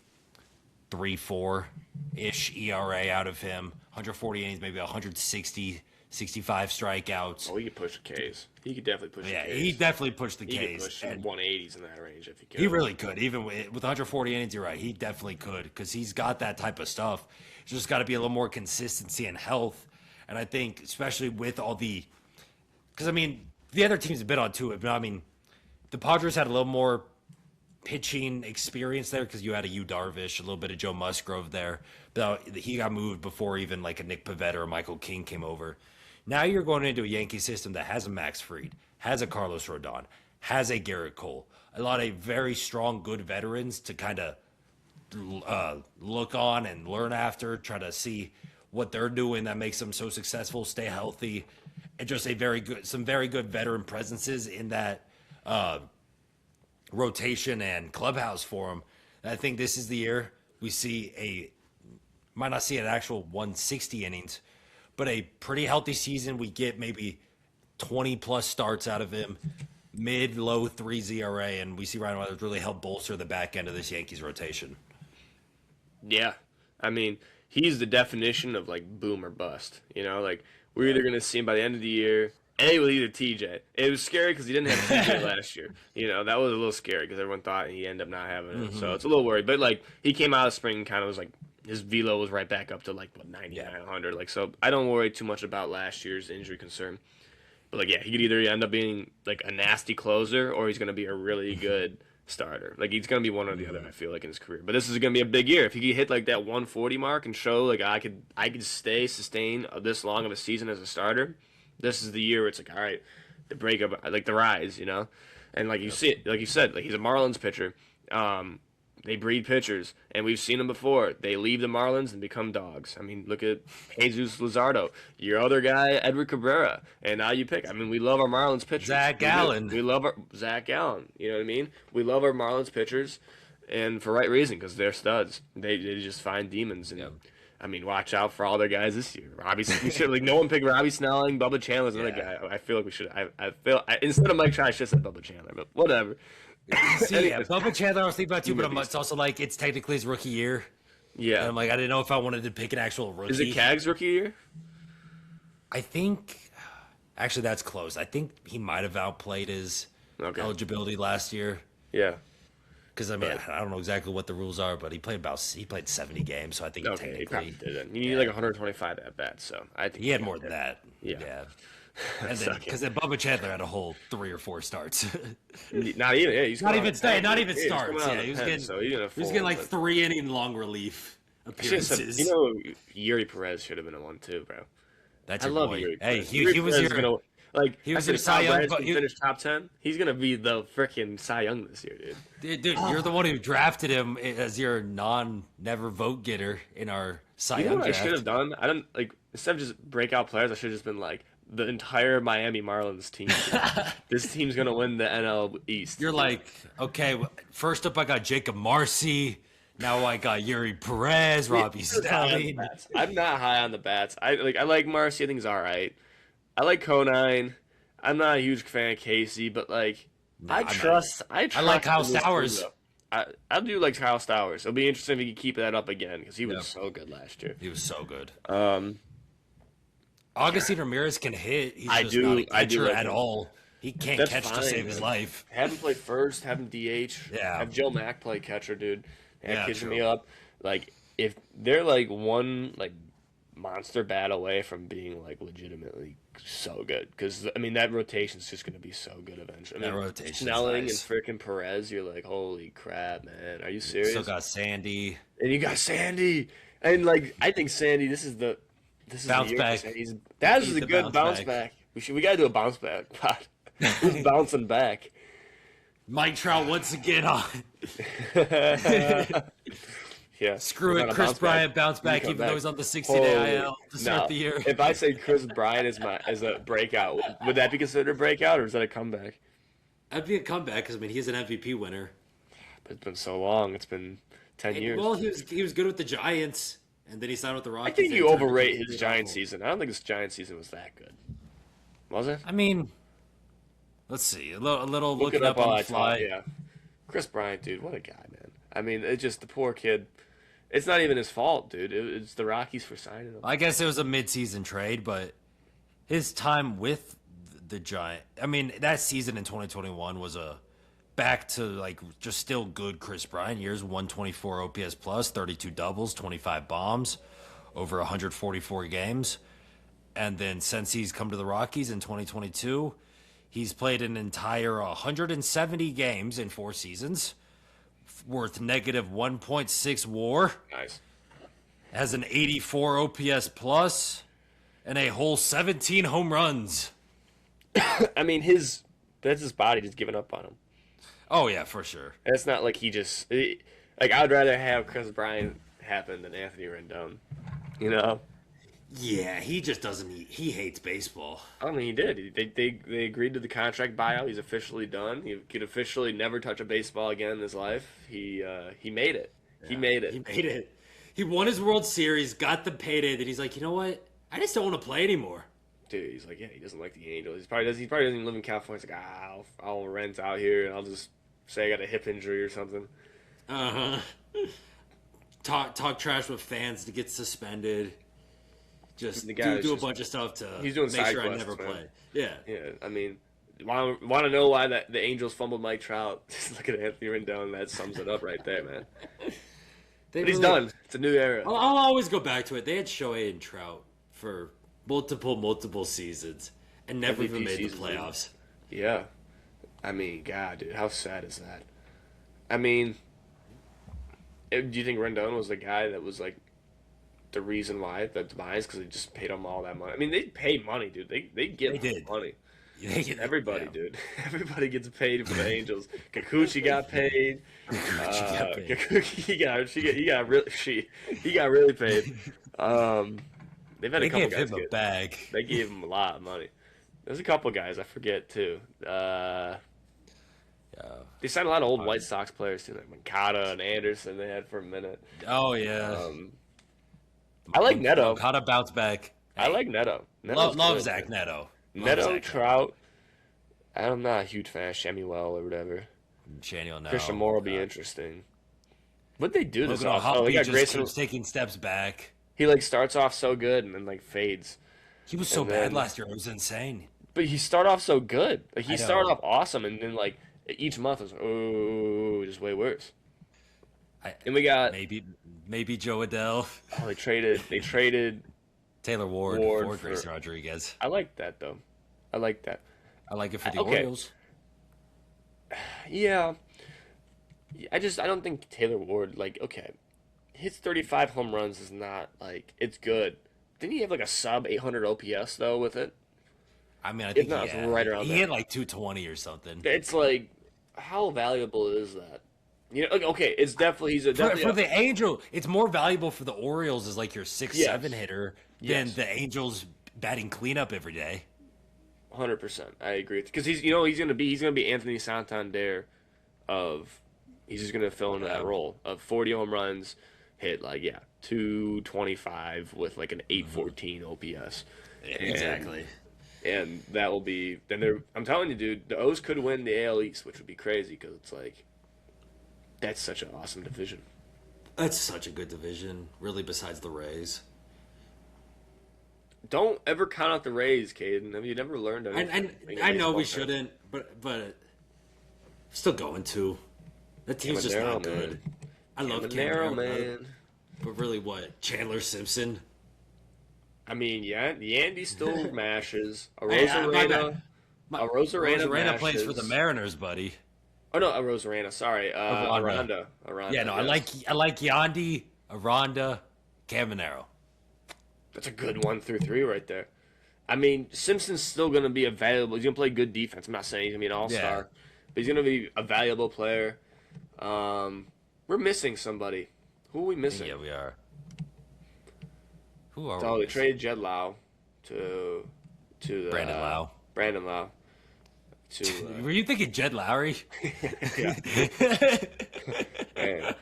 Speaker 1: 3.4-ish ERA out of him. 140 innings, maybe 160, 65 strikeouts.
Speaker 2: Oh, he could push the Ks. He could definitely push the Ks.
Speaker 1: Yeah, he definitely pushed the Ks.
Speaker 2: He could push 180s in that range if he could.
Speaker 1: He really could. Even with 140 innings, you're right. He definitely could because he's got that type of stuff. It's just got to be a little more consistency and health. And I think, especially with all the – because, I mean, the other teams have been on to it. But, I mean, the Padres had a little more pitching experience there because you had a Yu Darvish, a little bit of Joe Musgrove there. But he got moved before even like a Nick Pivetta or Michael King came over. Now you're going into a Yankee system that has a Max Fried, has a Carlos Rodon, has a Garrett Cole, a lot of very strong, good veterans to kind of look on and learn after, try to see what they're doing that makes them so successful, stay healthy, and just some very good veteran presences in that rotation and clubhouse for them. And I think this is the year we see might not see an actual 160 innings, but a pretty healthy season. We get maybe 20 plus starts out of him, low 3 ERA, and we see Ryan Weathers really help bolster the back end of this Yankees rotation.
Speaker 2: Yeah. I mean, he's the definition of like boom or bust. You know, like we're either going to see him by the end of the year. With either TJ. It was scary because he didn't have TJ last year. You know, that was a little scary because everyone thought he ended up not having it. So it's a little worried. But, like, he came out of spring and kind of was like, his velo was right back up to, like, 99, 100. Like, so I don't worry too much about last year's injury concern. But, like, yeah, he could either end up being, like, a nasty closer or he's going to be a really good starter. Like, he's going to be one or the other, I feel like, in his career. But this is going to be a big year. If he could hit, like, that 140 mark and show, like, I could sustain this long of a season as a starter, this is the year where it's like, all right, the breakup, like the rise, you know? And like you see it, like you said, like he's a Marlins pitcher. They breed pitchers, and we've seen them before. They leave the Marlins and become dogs. I mean, look at Jesus Luzardo, your other guy, Edward Cabrera, and now you pick. I mean, we love our Marlins pitchers.
Speaker 1: Zach Gallen.
Speaker 2: We love our Zach Gallen. You know what I mean? We love our Marlins pitchers, and for right reason, because they're studs. They just find demons. And I mean, watch out for all their guys this year. We should no one picked Robbie Snelling. Bubba Chandler's another guy. I feel like we should. Instead of Mike Trout, I should have said Bubba Chandler, but whatever.
Speaker 1: See, Bubba Chandler I was thinking about too, but it's also like it's technically his rookie year.
Speaker 2: Yeah,
Speaker 1: and I'm like, I didn't know if I wanted to pick an actual rookie.
Speaker 2: Is it Cag's rookie year?
Speaker 1: I think, actually, that's close. I think he might have outplayed his eligibility last year.
Speaker 2: Yeah.
Speaker 1: Because I mean, I don't know exactly what the rules are, but he played 70 games, so I think
Speaker 2: he probably didn't. You need like 125 at bats, so I think
Speaker 1: he had more than that.
Speaker 2: Yeah.
Speaker 1: And then because then Bubba Chandler had a whole 3 or 4 starts.
Speaker 2: Not even. Yeah, he's
Speaker 1: not even starts. Yeah, he was getting like 3 inning long relief appearances.
Speaker 2: You know, Yuri Perez should have been a one too, bro.
Speaker 1: That's your
Speaker 2: love
Speaker 1: boy.
Speaker 2: Yuri
Speaker 1: Hey,
Speaker 2: Perez.
Speaker 1: he was your.
Speaker 2: Like,
Speaker 1: he was
Speaker 2: I
Speaker 1: your Cy Young.
Speaker 2: He finished top 10. He's gonna be the freaking Cy Young this year, dude.
Speaker 1: Dude, you're the one who drafted him as your never vote getter in our Cy Young draft.
Speaker 2: I should have done. I don't like instead of just breakout players. I should have just been like the entire Miami Marlins team. This team's gonna win the NL East.
Speaker 1: You're like, okay, first up I got Jacob Marcy. Now I got Yuri Perez, Robbie Snelling.
Speaker 2: I'm not high on the bats. I like Marcy. I think he's all right. I like Conine. I'm not a huge fan of Casey, but like I trust. I like
Speaker 1: Kyle Stowers.
Speaker 2: I do like Kyle Stowers. It'll be interesting if he can keep that up again because he was so good last year.
Speaker 1: He was so good. Augustine Ramirez can hit. He's not a catcher at all. He can't catch to save his life.
Speaker 2: Have him play first. Have him DH.
Speaker 1: Yeah.
Speaker 2: Have Joe Mack play catcher, dude. And catching me up. Like if they're like one like monster bat away from being like legitimately so good. Because I mean, that rotation's just gonna be so good eventually. I
Speaker 1: That
Speaker 2: mean,
Speaker 1: rotation's
Speaker 2: Snelling
Speaker 1: nice.
Speaker 2: and freaking Perez, you're like, holy crap, man, are you
Speaker 1: Still
Speaker 2: serious?
Speaker 1: got Sandy.
Speaker 2: And you got Sandy, and like I think Sandy, this is the
Speaker 1: Bounce
Speaker 2: year for
Speaker 1: back.
Speaker 2: Sandy. That is
Speaker 1: He's
Speaker 2: a
Speaker 1: the
Speaker 2: good
Speaker 1: bounce
Speaker 2: bounce
Speaker 1: back.
Speaker 2: back. We gotta do a bounce back pod. Who's bouncing back?
Speaker 1: Mike Trout once again on.
Speaker 2: Yeah,
Speaker 1: Screw
Speaker 2: he's
Speaker 1: it.
Speaker 2: on a
Speaker 1: Chris
Speaker 2: bounce back.
Speaker 1: Bryant bounced
Speaker 2: He can
Speaker 1: back
Speaker 2: come
Speaker 1: even though
Speaker 2: back.
Speaker 1: he's on the 60-day
Speaker 2: Holy
Speaker 1: IL to start
Speaker 2: no!
Speaker 1: the year.
Speaker 2: If I say Chris Bryant is a breakout, would that be considered a breakout or is that a comeback?
Speaker 1: That'd be a comeback because I mean he's an MVP winner.
Speaker 2: But it's been so long. It's been 10 years.
Speaker 1: Well, he was good with the Giants, and then he signed with the
Speaker 2: I
Speaker 1: Rockies.
Speaker 2: think
Speaker 1: and
Speaker 2: you
Speaker 1: turned into
Speaker 2: overrate his
Speaker 1: complete
Speaker 2: Giant
Speaker 1: awful.
Speaker 2: season. I don't think his Giant season was that good. Was it?
Speaker 1: I mean, let's see. A little
Speaker 2: Look it
Speaker 1: looking
Speaker 2: up
Speaker 1: up on
Speaker 2: while
Speaker 1: the
Speaker 2: I
Speaker 1: fly.
Speaker 2: talk. Yeah, Chris Bryant, dude, what a guy, man. I mean, it's just the poor kid. It's not even his fault, dude. It's the Rockies for signing him.
Speaker 1: I guess it was a mid-season trade, but his time with the Giant. I mean, that season in 2021 was a back to like just still good Chris Bryant years. 124 OPS plus, 32 doubles, 25 bombs, over 144 games. And then since he's come to the Rockies in 2022, he's played an entire 170 games in 4 seasons, worth negative 1.6 WAR,
Speaker 2: Nice.
Speaker 1: has an 84 OPS plus, and a whole 17 home runs.
Speaker 2: I mean, that's his body just giving up on him.
Speaker 1: Oh yeah, for sure.
Speaker 2: And it's not like like I'd rather have Chris Bryant happen than Anthony Rendon. You know?
Speaker 1: Yeah, he just doesn't. He hates baseball.
Speaker 2: I mean, he did. They agreed to the contract buyout. He's officially done. He could officially never touch a baseball again in his life. He made it. He made it.
Speaker 1: He made it. He won his World Series, got the payday. That he's like, you know what? I just don't want to play anymore.
Speaker 2: Dude, he's like, yeah, he doesn't like the Angels. He probably doesn't even live in California. He's like, I'll rent out here and I'll just say I got a hip injury or something.
Speaker 1: Uh huh. Talk trash with fans to get suspended. Just
Speaker 2: The guy is
Speaker 1: do a
Speaker 2: just-
Speaker 1: bunch of stuff to
Speaker 2: he's doing
Speaker 1: make
Speaker 2: side
Speaker 1: sure I
Speaker 2: quests,
Speaker 1: never
Speaker 2: man.
Speaker 1: play. Yeah.
Speaker 2: Yeah, I mean, want to know why the Angels fumbled Mike Trout? Just look at Anthony Rendon. That sums it up right there, man.
Speaker 1: They
Speaker 2: But he's
Speaker 1: really-
Speaker 2: done. It's a new era.
Speaker 1: I'll always go back to it. They had Shohei and Trout for multiple seasons and never even
Speaker 2: MVP
Speaker 1: made the
Speaker 2: seasons,
Speaker 1: playoffs.
Speaker 2: Yeah. I mean, God, dude, how sad is that? I mean, do you think Rendon was the guy that was like the reason why the demise? Because they just paid him all that money. I mean, they pay money, dude. They give
Speaker 1: They
Speaker 2: him
Speaker 1: did.
Speaker 2: money.
Speaker 1: Yeah.
Speaker 2: Everybody, dude. Everybody gets paid for the Angels. Kikuchi got paid.
Speaker 1: got paid.
Speaker 2: He got really paid. They've had
Speaker 1: They
Speaker 2: a couple
Speaker 1: gave
Speaker 2: guys
Speaker 1: him a
Speaker 2: get.
Speaker 1: bag.
Speaker 2: They gave him a lot of money. There's a couple guys I forget too. They signed a lot of old White Sox players too, like Mancada and Anderson. They had for a minute.
Speaker 1: Oh yeah.
Speaker 2: I like Neto.
Speaker 1: How to bounce back.
Speaker 2: I like Neto.
Speaker 1: Love
Speaker 2: good.
Speaker 1: Zach Neto. Love
Speaker 2: Neto,
Speaker 1: Zach
Speaker 2: Trout. I'm not a huge fan of Shemuel or whatever.
Speaker 1: Shaniel now.
Speaker 2: Christian Moore will be interesting. What they do this
Speaker 1: Logan
Speaker 2: off? Oh, they
Speaker 1: O'Hoppe
Speaker 2: got
Speaker 1: just
Speaker 2: Grayson.
Speaker 1: keeps taking steps back.
Speaker 2: He like starts off so good and then like fades.
Speaker 1: He was so
Speaker 2: And
Speaker 1: bad
Speaker 2: then-
Speaker 1: last year. It was insane.
Speaker 2: But he started off so good. Like he
Speaker 1: I know.
Speaker 2: started off awesome, and then like each month was just way worse. And we got
Speaker 1: Maybe Joe Adele,
Speaker 2: they traded.
Speaker 1: Taylor Ward
Speaker 2: Ward
Speaker 1: for
Speaker 2: for-
Speaker 1: Grayson Rodriguez.
Speaker 2: I like that though. I like that.
Speaker 1: I like it for the
Speaker 2: Okay.
Speaker 1: Orioles.
Speaker 2: Yeah. I don't think Taylor Ward his 35 home runs is not like it's good. Didn't he have like a sub 800 OPS though with it?
Speaker 1: I mean, I think
Speaker 2: not, it's right around
Speaker 1: he
Speaker 2: there.
Speaker 1: hit like 220 or something.
Speaker 2: It's like how valuable is that? You know, okay, it's definitely
Speaker 1: For the Angel, it's more valuable for the Orioles as like your 6-7
Speaker 2: Yes.
Speaker 1: hitter
Speaker 2: Yes.
Speaker 1: than the Angels batting cleanup every day.
Speaker 2: 100%. I agree because he's gonna be Anthony Santander he's just gonna fill into that role of 40 home runs, hit 225 with like an 814 OPS.
Speaker 1: Exactly.
Speaker 2: And that will be then I'm telling you, dude, the O's could win the AL East, which would be crazy because it's like that's such an awesome division.
Speaker 1: That's such a good division, really. Besides the Rays,
Speaker 2: Don't ever count out the Rays, Caden. Have you never learned anything?
Speaker 1: I know we shouldn't, but still going to. That team's just not
Speaker 2: Caminero,
Speaker 1: good.
Speaker 2: man.
Speaker 1: I love
Speaker 2: Caminero,
Speaker 1: Caminero,
Speaker 2: man.
Speaker 1: but really, what Chandler Simpson?
Speaker 2: I mean, yeah, Yandy still mashes. A
Speaker 1: Hey,
Speaker 2: Rosarena,
Speaker 1: my
Speaker 2: a Rosarena
Speaker 1: Rosarena plays for the
Speaker 2: mashes.
Speaker 1: Mariners, buddy.
Speaker 2: Oh no, a Rosarena. Sorry,
Speaker 1: Aranda.
Speaker 2: Aranda.
Speaker 1: Yeah,
Speaker 2: Aranda.
Speaker 1: no,
Speaker 2: Yes,
Speaker 1: I like Yandy, Aranda, Caminero.
Speaker 2: that's a good 1 through 3 right there. I mean, Simpson's still going to be a valuable. He's going to play good defense. I'm not saying he's going to be an all
Speaker 1: Yeah.
Speaker 2: star, but he's going to be a valuable player. We're missing somebody. Who are we missing?
Speaker 1: Yeah, we are. Who are
Speaker 2: Oh,
Speaker 1: we?
Speaker 2: they traded Jed Lau to the,
Speaker 1: Brandon Lau.
Speaker 2: Brandon Lau to
Speaker 1: Were you thinking Jed Lowry?
Speaker 2: yeah. Man.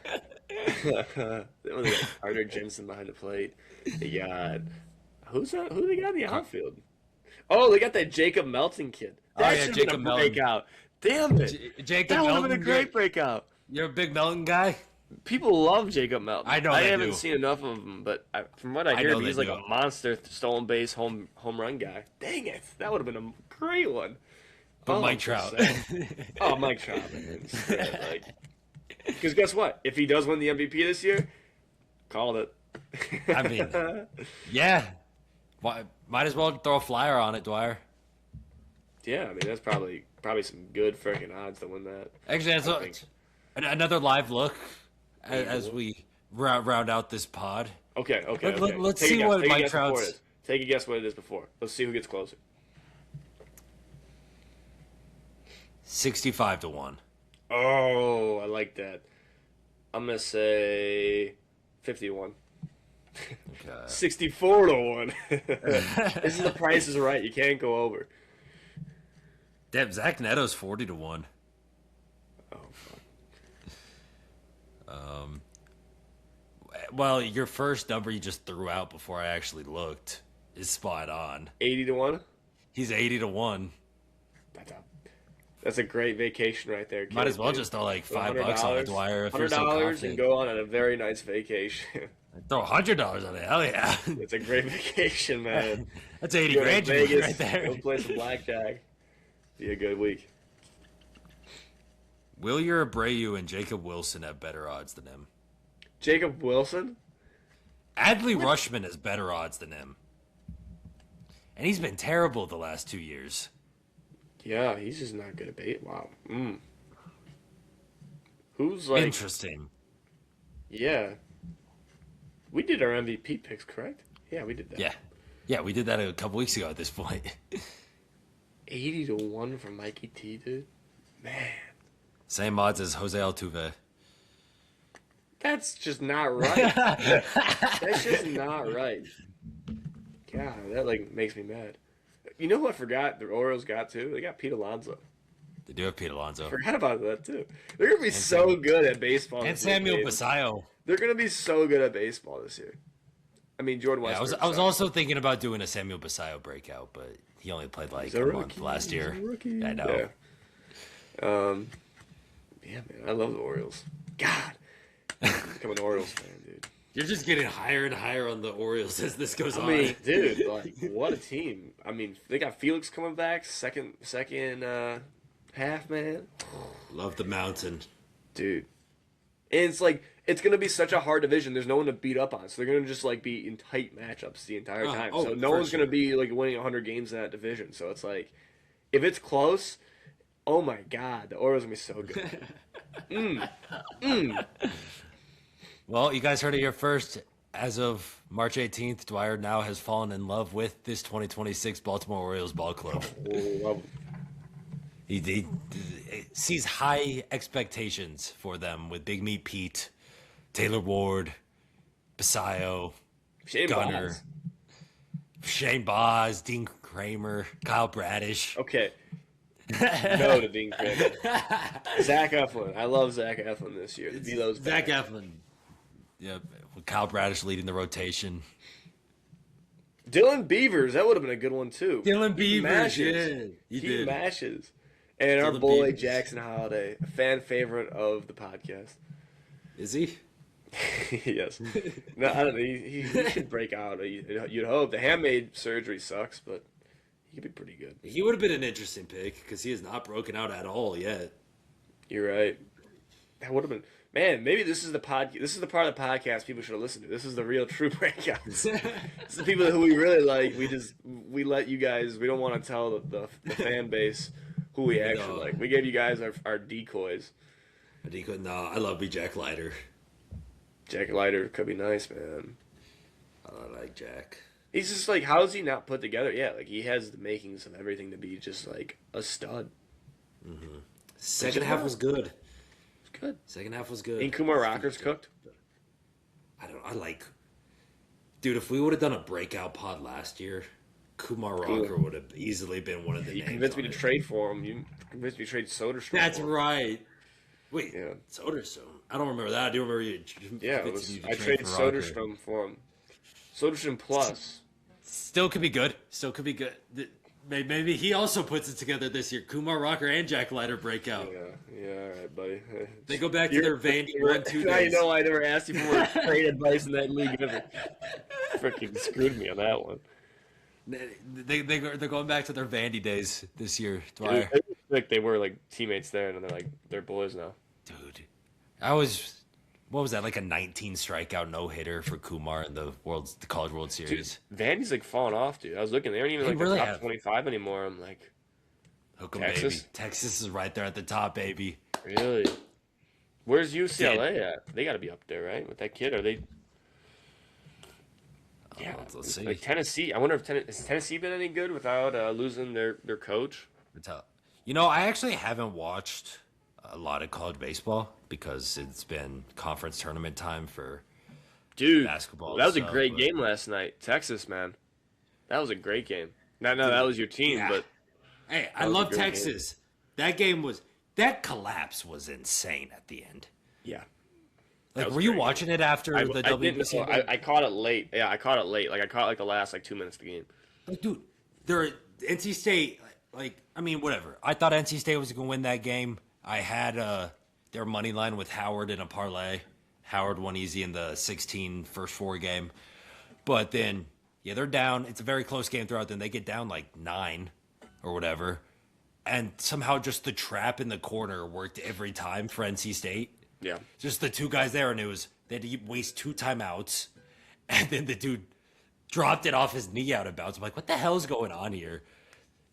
Speaker 2: That was like Carter Jensen behind the plate. They got who they got in the outfield? Oh, they got that Jacob Melton kid. That
Speaker 1: yeah,
Speaker 2: should have
Speaker 1: Jacob
Speaker 2: been a
Speaker 1: Melton.
Speaker 2: breakout. Damn it.
Speaker 1: Jacob
Speaker 2: That would have
Speaker 1: Melton.
Speaker 2: been a great breakout.
Speaker 1: You're a big Melton guy?
Speaker 2: People love Jacob Melton.
Speaker 1: I know
Speaker 2: I
Speaker 1: they
Speaker 2: haven't
Speaker 1: do.
Speaker 2: seen enough of him, but from what I
Speaker 1: I
Speaker 2: hear,
Speaker 1: know
Speaker 2: he's
Speaker 1: they
Speaker 2: like
Speaker 1: do.
Speaker 2: a monster stolen base home run guy. Dang it. That would have been a great one.
Speaker 1: But
Speaker 2: Oh,
Speaker 1: Mike
Speaker 2: I'm so
Speaker 1: Trout.
Speaker 2: sad. Oh, Mike Trout, man. Because guess what? If he does win the MVP this year, called it.
Speaker 1: I mean, yeah. Why, might as well throw a flyer on it, Dwyer.
Speaker 2: Yeah, I mean that's probably some good freaking odds to win that.
Speaker 1: Actually, that's
Speaker 2: I think.
Speaker 1: another live look as we round out this pod.
Speaker 2: Okay.
Speaker 1: Let's
Speaker 2: Take a
Speaker 1: see
Speaker 2: guess.
Speaker 1: what
Speaker 2: Take a
Speaker 1: Mike
Speaker 2: guess before
Speaker 1: Trout's.
Speaker 2: it is. Take a guess what it is before. Let's see who gets closer.
Speaker 1: 65 to 1.
Speaker 2: Oh, I like that. I'm gonna say 50 to 1.
Speaker 1: Okay.
Speaker 2: 64 to 1. This is the Price is Right. You can't go over.
Speaker 1: Damn, Zach Neto's 40 to 1.
Speaker 2: Oh fuck.
Speaker 1: Well, your first number you just threw out before I actually looked is spot on.
Speaker 2: 80 to 1.
Speaker 1: He's 80 to 1.
Speaker 2: That's a great vacation right there.
Speaker 1: Might
Speaker 2: kid,
Speaker 1: as well
Speaker 2: dude.
Speaker 1: just throw like
Speaker 2: With
Speaker 1: $5 on it, Dwyer, if you're so
Speaker 2: $100
Speaker 1: confident.
Speaker 2: and go on a very nice vacation.
Speaker 1: Throw $100 on it. Hell yeah.
Speaker 2: It's a great vacation, man.
Speaker 1: That's 80
Speaker 2: Go to
Speaker 1: grand you lose
Speaker 2: Vegas,
Speaker 1: right there.
Speaker 2: go play some blackjack. Be a good week.
Speaker 1: Wilyer Abreu and Jacob Wilson have better odds than him.
Speaker 2: Jacob Wilson?
Speaker 1: Adley Rushman has better odds than him. And he's been terrible the last 2 years.
Speaker 2: Yeah, he's just not good at bait. Wow. Who's like?
Speaker 1: Interesting.
Speaker 2: Yeah. We did our MVP picks, correct? Yeah, we did that.
Speaker 1: Yeah. Yeah, we did that a couple weeks ago at this point.
Speaker 2: 80 to 1 for Mikey T, dude. Man,
Speaker 1: Same odds as Jose Altuve.
Speaker 2: that's just not right. That's just not right. God, that like makes me mad. You know who I forgot the Orioles got too? They got Pete Alonso.
Speaker 1: They do have Pete Alonso.
Speaker 2: Forgot about that too. They're gonna be so good at baseball.
Speaker 1: And
Speaker 2: this year,
Speaker 1: Samuel
Speaker 2: Caden.
Speaker 1: Basallo.
Speaker 2: They're gonna be so good at baseball this year. I mean, Jordan
Speaker 1: Yeah,
Speaker 2: Westbrook.
Speaker 1: I was also thinking about doing a Samuel Basallo breakout, but he only played like a month last year. I know.
Speaker 2: Yeah. Yeah, man, I love the Orioles. God, I'm becoming an Orioles fan, dude.
Speaker 1: You're just getting higher and higher on the Orioles as this goes
Speaker 2: I
Speaker 1: on.
Speaker 2: mean, dude, like, what a team. I mean, they got Felix coming back, second half, man.
Speaker 1: Love the mountain.
Speaker 2: Dude. And it's like, it's going to be such a hard division. There's no one to beat up on. So they're going to just, like, be in tight matchups the entire time. So no one's going to be, like, winning 100 games in that division. So it's like, if it's close, oh my God, the Orioles are going to be so good.
Speaker 1: Well, you guys heard it here first. As of March 18th, Dwyer now has fallen in love with this 2026 Baltimore Orioles ball club.
Speaker 2: Love
Speaker 1: He sees high expectations for them with Big Meat Pete, Taylor Ward, Basallo,
Speaker 2: Shane
Speaker 1: Gunner,
Speaker 2: Baz.
Speaker 1: Shane Baz, Dean Kramer, Kyle Bradish.
Speaker 2: Okay. No to Dean Kramer. Zach Eflin. I love Zach Eflin this year. Velo's
Speaker 1: Zach
Speaker 2: back.
Speaker 1: Eflin. Yeah, with Kyle Bradish leading the rotation.
Speaker 2: Dylan Beavers. That would have been a good one, too.
Speaker 1: Dylan Beavers,
Speaker 2: Mashes.
Speaker 1: He
Speaker 2: He
Speaker 1: did.
Speaker 2: mashes. And our
Speaker 1: Dylan
Speaker 2: boy
Speaker 1: Beavers.
Speaker 2: Jackson Holiday, a fan favorite of the podcast.
Speaker 1: Is he?
Speaker 2: Yes. No, I don't know. He should break out. You'd hope. The handmade surgery sucks, but he could be pretty good.
Speaker 1: He would have been an interesting pick because he has not broken out at all yet.
Speaker 2: You're right. That would have been, man. Maybe this is the pod. This is the part of the podcast people should have listened to. This is the real true breakouts. It's the people who we really like. We let you guys. We don't want to tell the fan base who we actually like. We gave you guys our decoys.
Speaker 1: No, I love me Jack Leiter.
Speaker 2: Jack Leiter could be nice, man.
Speaker 1: I like Jack.
Speaker 2: He's just like, how is he not put together? Yeah, like he has the makings of everything to be just like a stud.
Speaker 1: Second half was good.
Speaker 2: It's good.
Speaker 1: Second half was good.
Speaker 2: Ain't Kumar Rockers cooked?
Speaker 1: Dude, if we would have done a breakout pod last year, Kumar Rocker would have easily been one of the
Speaker 2: You
Speaker 1: names.
Speaker 2: convinced me to trade for him. You convinced me to trade Soderstrom.
Speaker 1: That's
Speaker 2: for him.
Speaker 1: right. Wait,
Speaker 2: Yeah.
Speaker 1: Soderstrom. I don't remember that. I do remember you.
Speaker 2: Yeah, I traded Soderstrom for him. Soderstrom plus.
Speaker 1: Still could be good. Still could be good. Maybe he also puts it together this year. Kumar Rocker and Jack Leiter breakout.
Speaker 2: Yeah, all right, buddy.
Speaker 1: They go back to their Vandy 1-2
Speaker 2: Now you
Speaker 1: days.
Speaker 2: know I never asked you for trade advice in that league ever. Freaking screwed me on that one.
Speaker 1: They're going back to their Vandy days this year.
Speaker 2: Dwyer. Like they were like teammates there, and they're boys now.
Speaker 1: Dude, what was that, like a 19 strikeout no-hitter for Kumar in the College World Series?
Speaker 2: Dude, Vandy's like falling off, dude. I was looking, they aren't even like
Speaker 1: really
Speaker 2: the top 25 anymore. I'm like,
Speaker 1: Hook 'em,
Speaker 2: Texas?
Speaker 1: baby. Texas is right there at the top, baby.
Speaker 2: really? Where's UCLA at? They got to be up there, right? With that kid, are they? Yeah,
Speaker 1: let's see.
Speaker 2: like Tennessee. I wonder if has Tennessee been any good without losing their coach?
Speaker 1: I actually haven't watched a lot of college baseball because it's been conference tournament time for basketball.
Speaker 2: That was a great game last night. Texas, man. That was a great game. No, that was your team, but
Speaker 1: hey, I love Texas. That collapse was insane at the end.
Speaker 2: yeah.
Speaker 1: Like, were you watching it after the WBC?
Speaker 2: I caught it late. Yeah, I caught it late. Like I caught like the last 2 minutes of the game.
Speaker 1: Like, dude, NC State. Whatever. I thought NC State was going to win that game. I had their money line with Howard in a parlay. Howard won easy in the 16 first four game. But then, they're down. It's a very close game throughout. Then they get down like 9 or whatever. And somehow just the trap in the corner worked every time for NC State.
Speaker 2: Yeah.
Speaker 1: Just the two guys there, and they had to waste 2 timeouts. And then the dude dropped it off his knee out of bounds. I'm like, what the hell is going on here?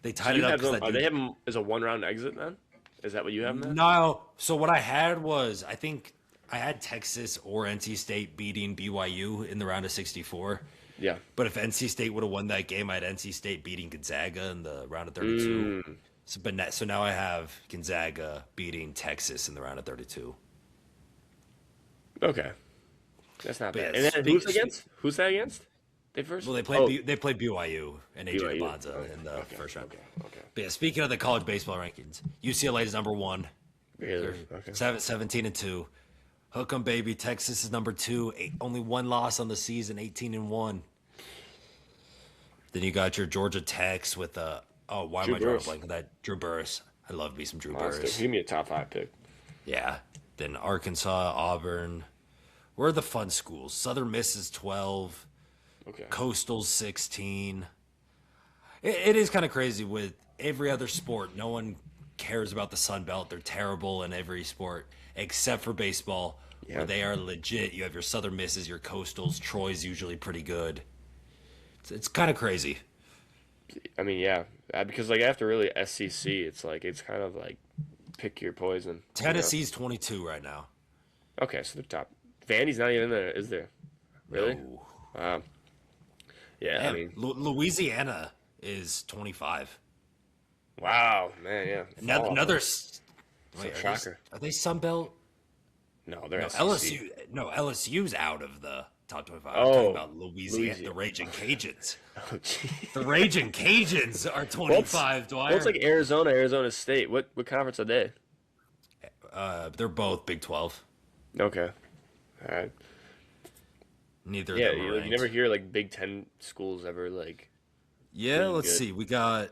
Speaker 1: They tied it up.
Speaker 2: They have him as a 1-round exit, then? Is that what you have, man?
Speaker 1: No. So what I had was, I think I had Texas or NC State beating BYU in the round of 64.
Speaker 2: Yeah.
Speaker 1: But if NC State would have won that game, I had NC State beating Gonzaga in the round of 32. So now I have Gonzaga beating Texas in the round of 32.
Speaker 2: Okay. That's not bad.
Speaker 1: Yeah,
Speaker 2: And then who's against? Who's that against? They first?
Speaker 1: Well, they played BYU and AJ
Speaker 2: BYU.
Speaker 1: Bonza in the first round.
Speaker 2: Okay.
Speaker 1: But yeah, speaking of the college baseball rankings, UCLA is number 1.
Speaker 2: Really? Okay.
Speaker 1: 17-2. Hook 'em, baby. Texas is number 2. Only 1 loss on the season, 18-1. Then you got your Georgia Techs with why am I drawing a blank on that? Drew Burris. I love me some Drew Burris.
Speaker 2: Give me a top 5 pick.
Speaker 1: Yeah. Then Arkansas, Auburn. Where are the fun schools? Southern Miss is 12.
Speaker 2: Okay.
Speaker 1: Coastal's 16. It is kind of crazy with every other sport. No one cares about the Sun Belt. They're terrible in every sport except for baseball, where they are legit. You have your Southern Misses, your Coastals. Troy's usually pretty good. It's kind of crazy.
Speaker 2: I mean, yeah. Because, after really SEC, it's kind of like pick your poison.
Speaker 1: Tennessee's 22 right now.
Speaker 2: Okay, so they're top. Vandy's not even there, is there? Really?
Speaker 1: No.
Speaker 2: Wow. Yeah,
Speaker 1: Man,
Speaker 2: I mean,
Speaker 1: Louisiana is 25.
Speaker 2: wow, man, yeah.
Speaker 1: Another.
Speaker 2: Shocker.
Speaker 1: Are they Sun Belt?
Speaker 2: No, they're SEC.
Speaker 1: LSU. No, LSU's out of the top 25. I'm
Speaker 2: Oh,
Speaker 1: talking about Louisiana. The Raging Cajuns.
Speaker 2: Oh, geez.
Speaker 1: The Raging Cajuns are 25, Dwyer.
Speaker 2: Well, it's like Arizona State. What conference are they?
Speaker 1: They're both Big 12.
Speaker 2: Okay. All right.
Speaker 1: Neither
Speaker 2: Yeah,
Speaker 1: of them are
Speaker 2: you
Speaker 1: ranked.
Speaker 2: never hear Big Ten schools ever
Speaker 1: Yeah, let's
Speaker 2: good.
Speaker 1: see. We got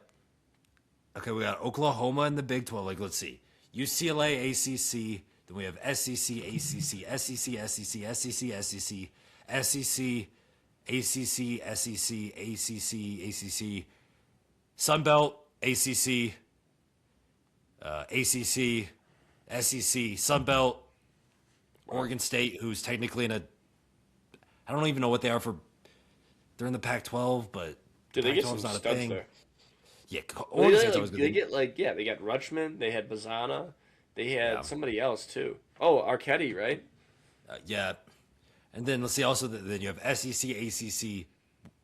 Speaker 1: Oklahoma in the Big 12. Let's see. UCLA, ACC. Then we have SEC, ACC, SEC, SEC, SEC, SEC, SEC, ACC, SEC, ACC, ACC, Sun Belt, ACC, ACC, SEC, Sun Belt, Oregon State, who's technically in a, I don't even know what they are for. They're in the Pac-12, but
Speaker 2: Did they get
Speaker 1: Pac-12
Speaker 2: some
Speaker 1: is not a
Speaker 2: studs
Speaker 1: thing.
Speaker 2: there?
Speaker 1: Yeah,
Speaker 2: Well,
Speaker 1: Oregon State's always
Speaker 2: they
Speaker 1: good.
Speaker 2: get they got Rutschman, they had Bazana, they had
Speaker 1: Yeah,
Speaker 2: somebody else too. Oh, Arquette, right?
Speaker 1: yeah. And then let's see. Also, then you have SEC, ACC,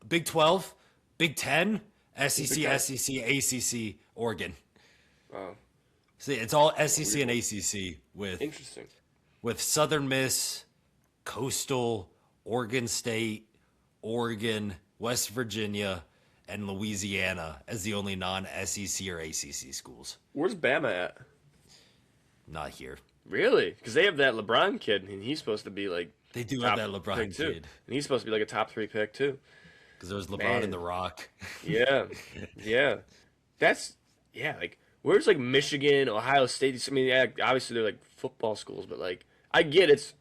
Speaker 1: Big 12, Big 10,
Speaker 2: Big
Speaker 1: SEC,
Speaker 2: Ten.
Speaker 1: SEC, ACC, Oregon.
Speaker 2: Oh,
Speaker 1: See, it's all SEC
Speaker 2: weird
Speaker 1: and
Speaker 2: one.
Speaker 1: ACC
Speaker 2: Interesting.
Speaker 1: with Southern Miss, Coastal, Oregon State, Oregon, West Virginia, and Louisiana as the only non-SEC or ACC schools.
Speaker 2: Where's Bama at?
Speaker 1: Not here.
Speaker 2: Really? Because they have that LeBron kid, and he's supposed to be like
Speaker 1: They do have
Speaker 2: top
Speaker 1: that LeBron
Speaker 2: pick too,
Speaker 1: kid
Speaker 2: and he's supposed to be like a top 3 pick too.
Speaker 1: because there's LeBron
Speaker 2: Man.
Speaker 1: and The Rock.
Speaker 2: Yeah, yeah. That's like where's like Michigan, Ohio State? I mean, yeah, obviously they're like football schools, but like I get it's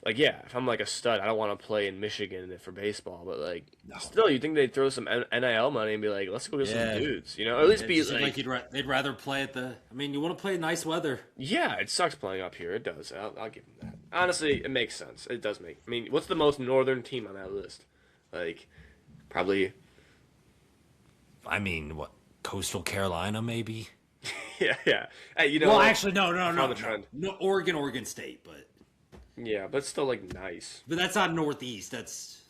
Speaker 2: like yeah, if I'm like a stud, I don't want to play in Michigan for baseball, but like still, you think they'd throw some NIL money and be like, let's go get
Speaker 1: Yeah.
Speaker 2: some dudes, you know? Or at least
Speaker 1: It
Speaker 2: be
Speaker 1: just seems
Speaker 2: like,
Speaker 1: they'd rather play at the. I mean, you want to play in nice weather.
Speaker 2: yeah, it sucks playing up here. It does. I'll give them that. Honestly, it makes sense. It does make. I mean, what's the most northern team on that list? Like, probably.
Speaker 1: I mean, what, Coastal Carolina maybe?
Speaker 2: Yeah, yeah. Hey, you know.
Speaker 1: Well,
Speaker 2: like,
Speaker 1: actually, no,
Speaker 2: found the trend.
Speaker 1: no. Oregon State, but
Speaker 2: Yeah, but it's still like nice.
Speaker 1: that's not Northeast. That's,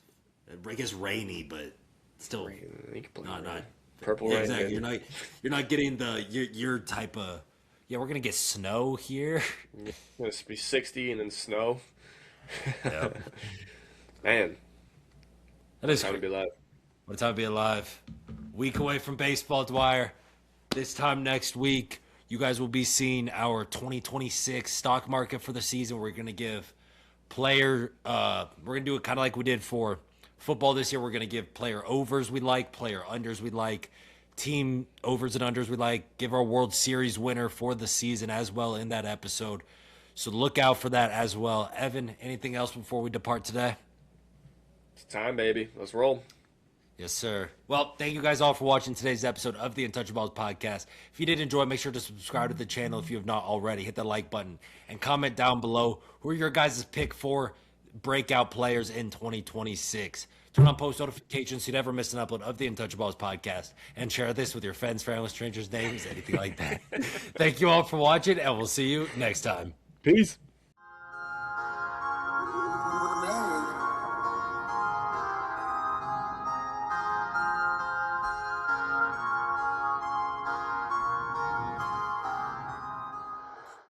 Speaker 1: I guess, rainy, but still
Speaker 2: You can play
Speaker 1: not
Speaker 2: rain.
Speaker 1: not
Speaker 2: Purple
Speaker 1: yeah,
Speaker 2: rain.
Speaker 1: exactly.
Speaker 2: Baby.
Speaker 1: You're not getting the your type of. Yeah, we're gonna get snow here.
Speaker 2: It's gonna be 60 and then snow.
Speaker 1: Yep.
Speaker 2: Man,
Speaker 1: That is
Speaker 2: time to be alive.
Speaker 1: what a time to be alive. Week away from baseball, Dwyer. This time next week, you guys will be seeing our 2026 stock market for the season. We're going to give we're going to do it kind of like we did for football this year. We're going to give player overs we like, player unders we like, team overs and unders we like, give our World Series winner for the season as well in that episode. So look out for that as well. Evan, anything else before we depart today?
Speaker 2: It's time, baby. Let's roll.
Speaker 1: Yes, sir. Well, thank you guys all for watching today's episode of the Untouchaballs podcast. If you did enjoy, make sure to subscribe to the channel if you have not already. Hit the like button and comment down below who are your guys' pick for breakout players in 2026. Turn on post notifications so you never miss an upload of the Untouchaballs podcast, and share this with your friends, family, strangers, neighbors, anything like that. Thank you all for watching, and we'll see you next time.
Speaker 2: Peace.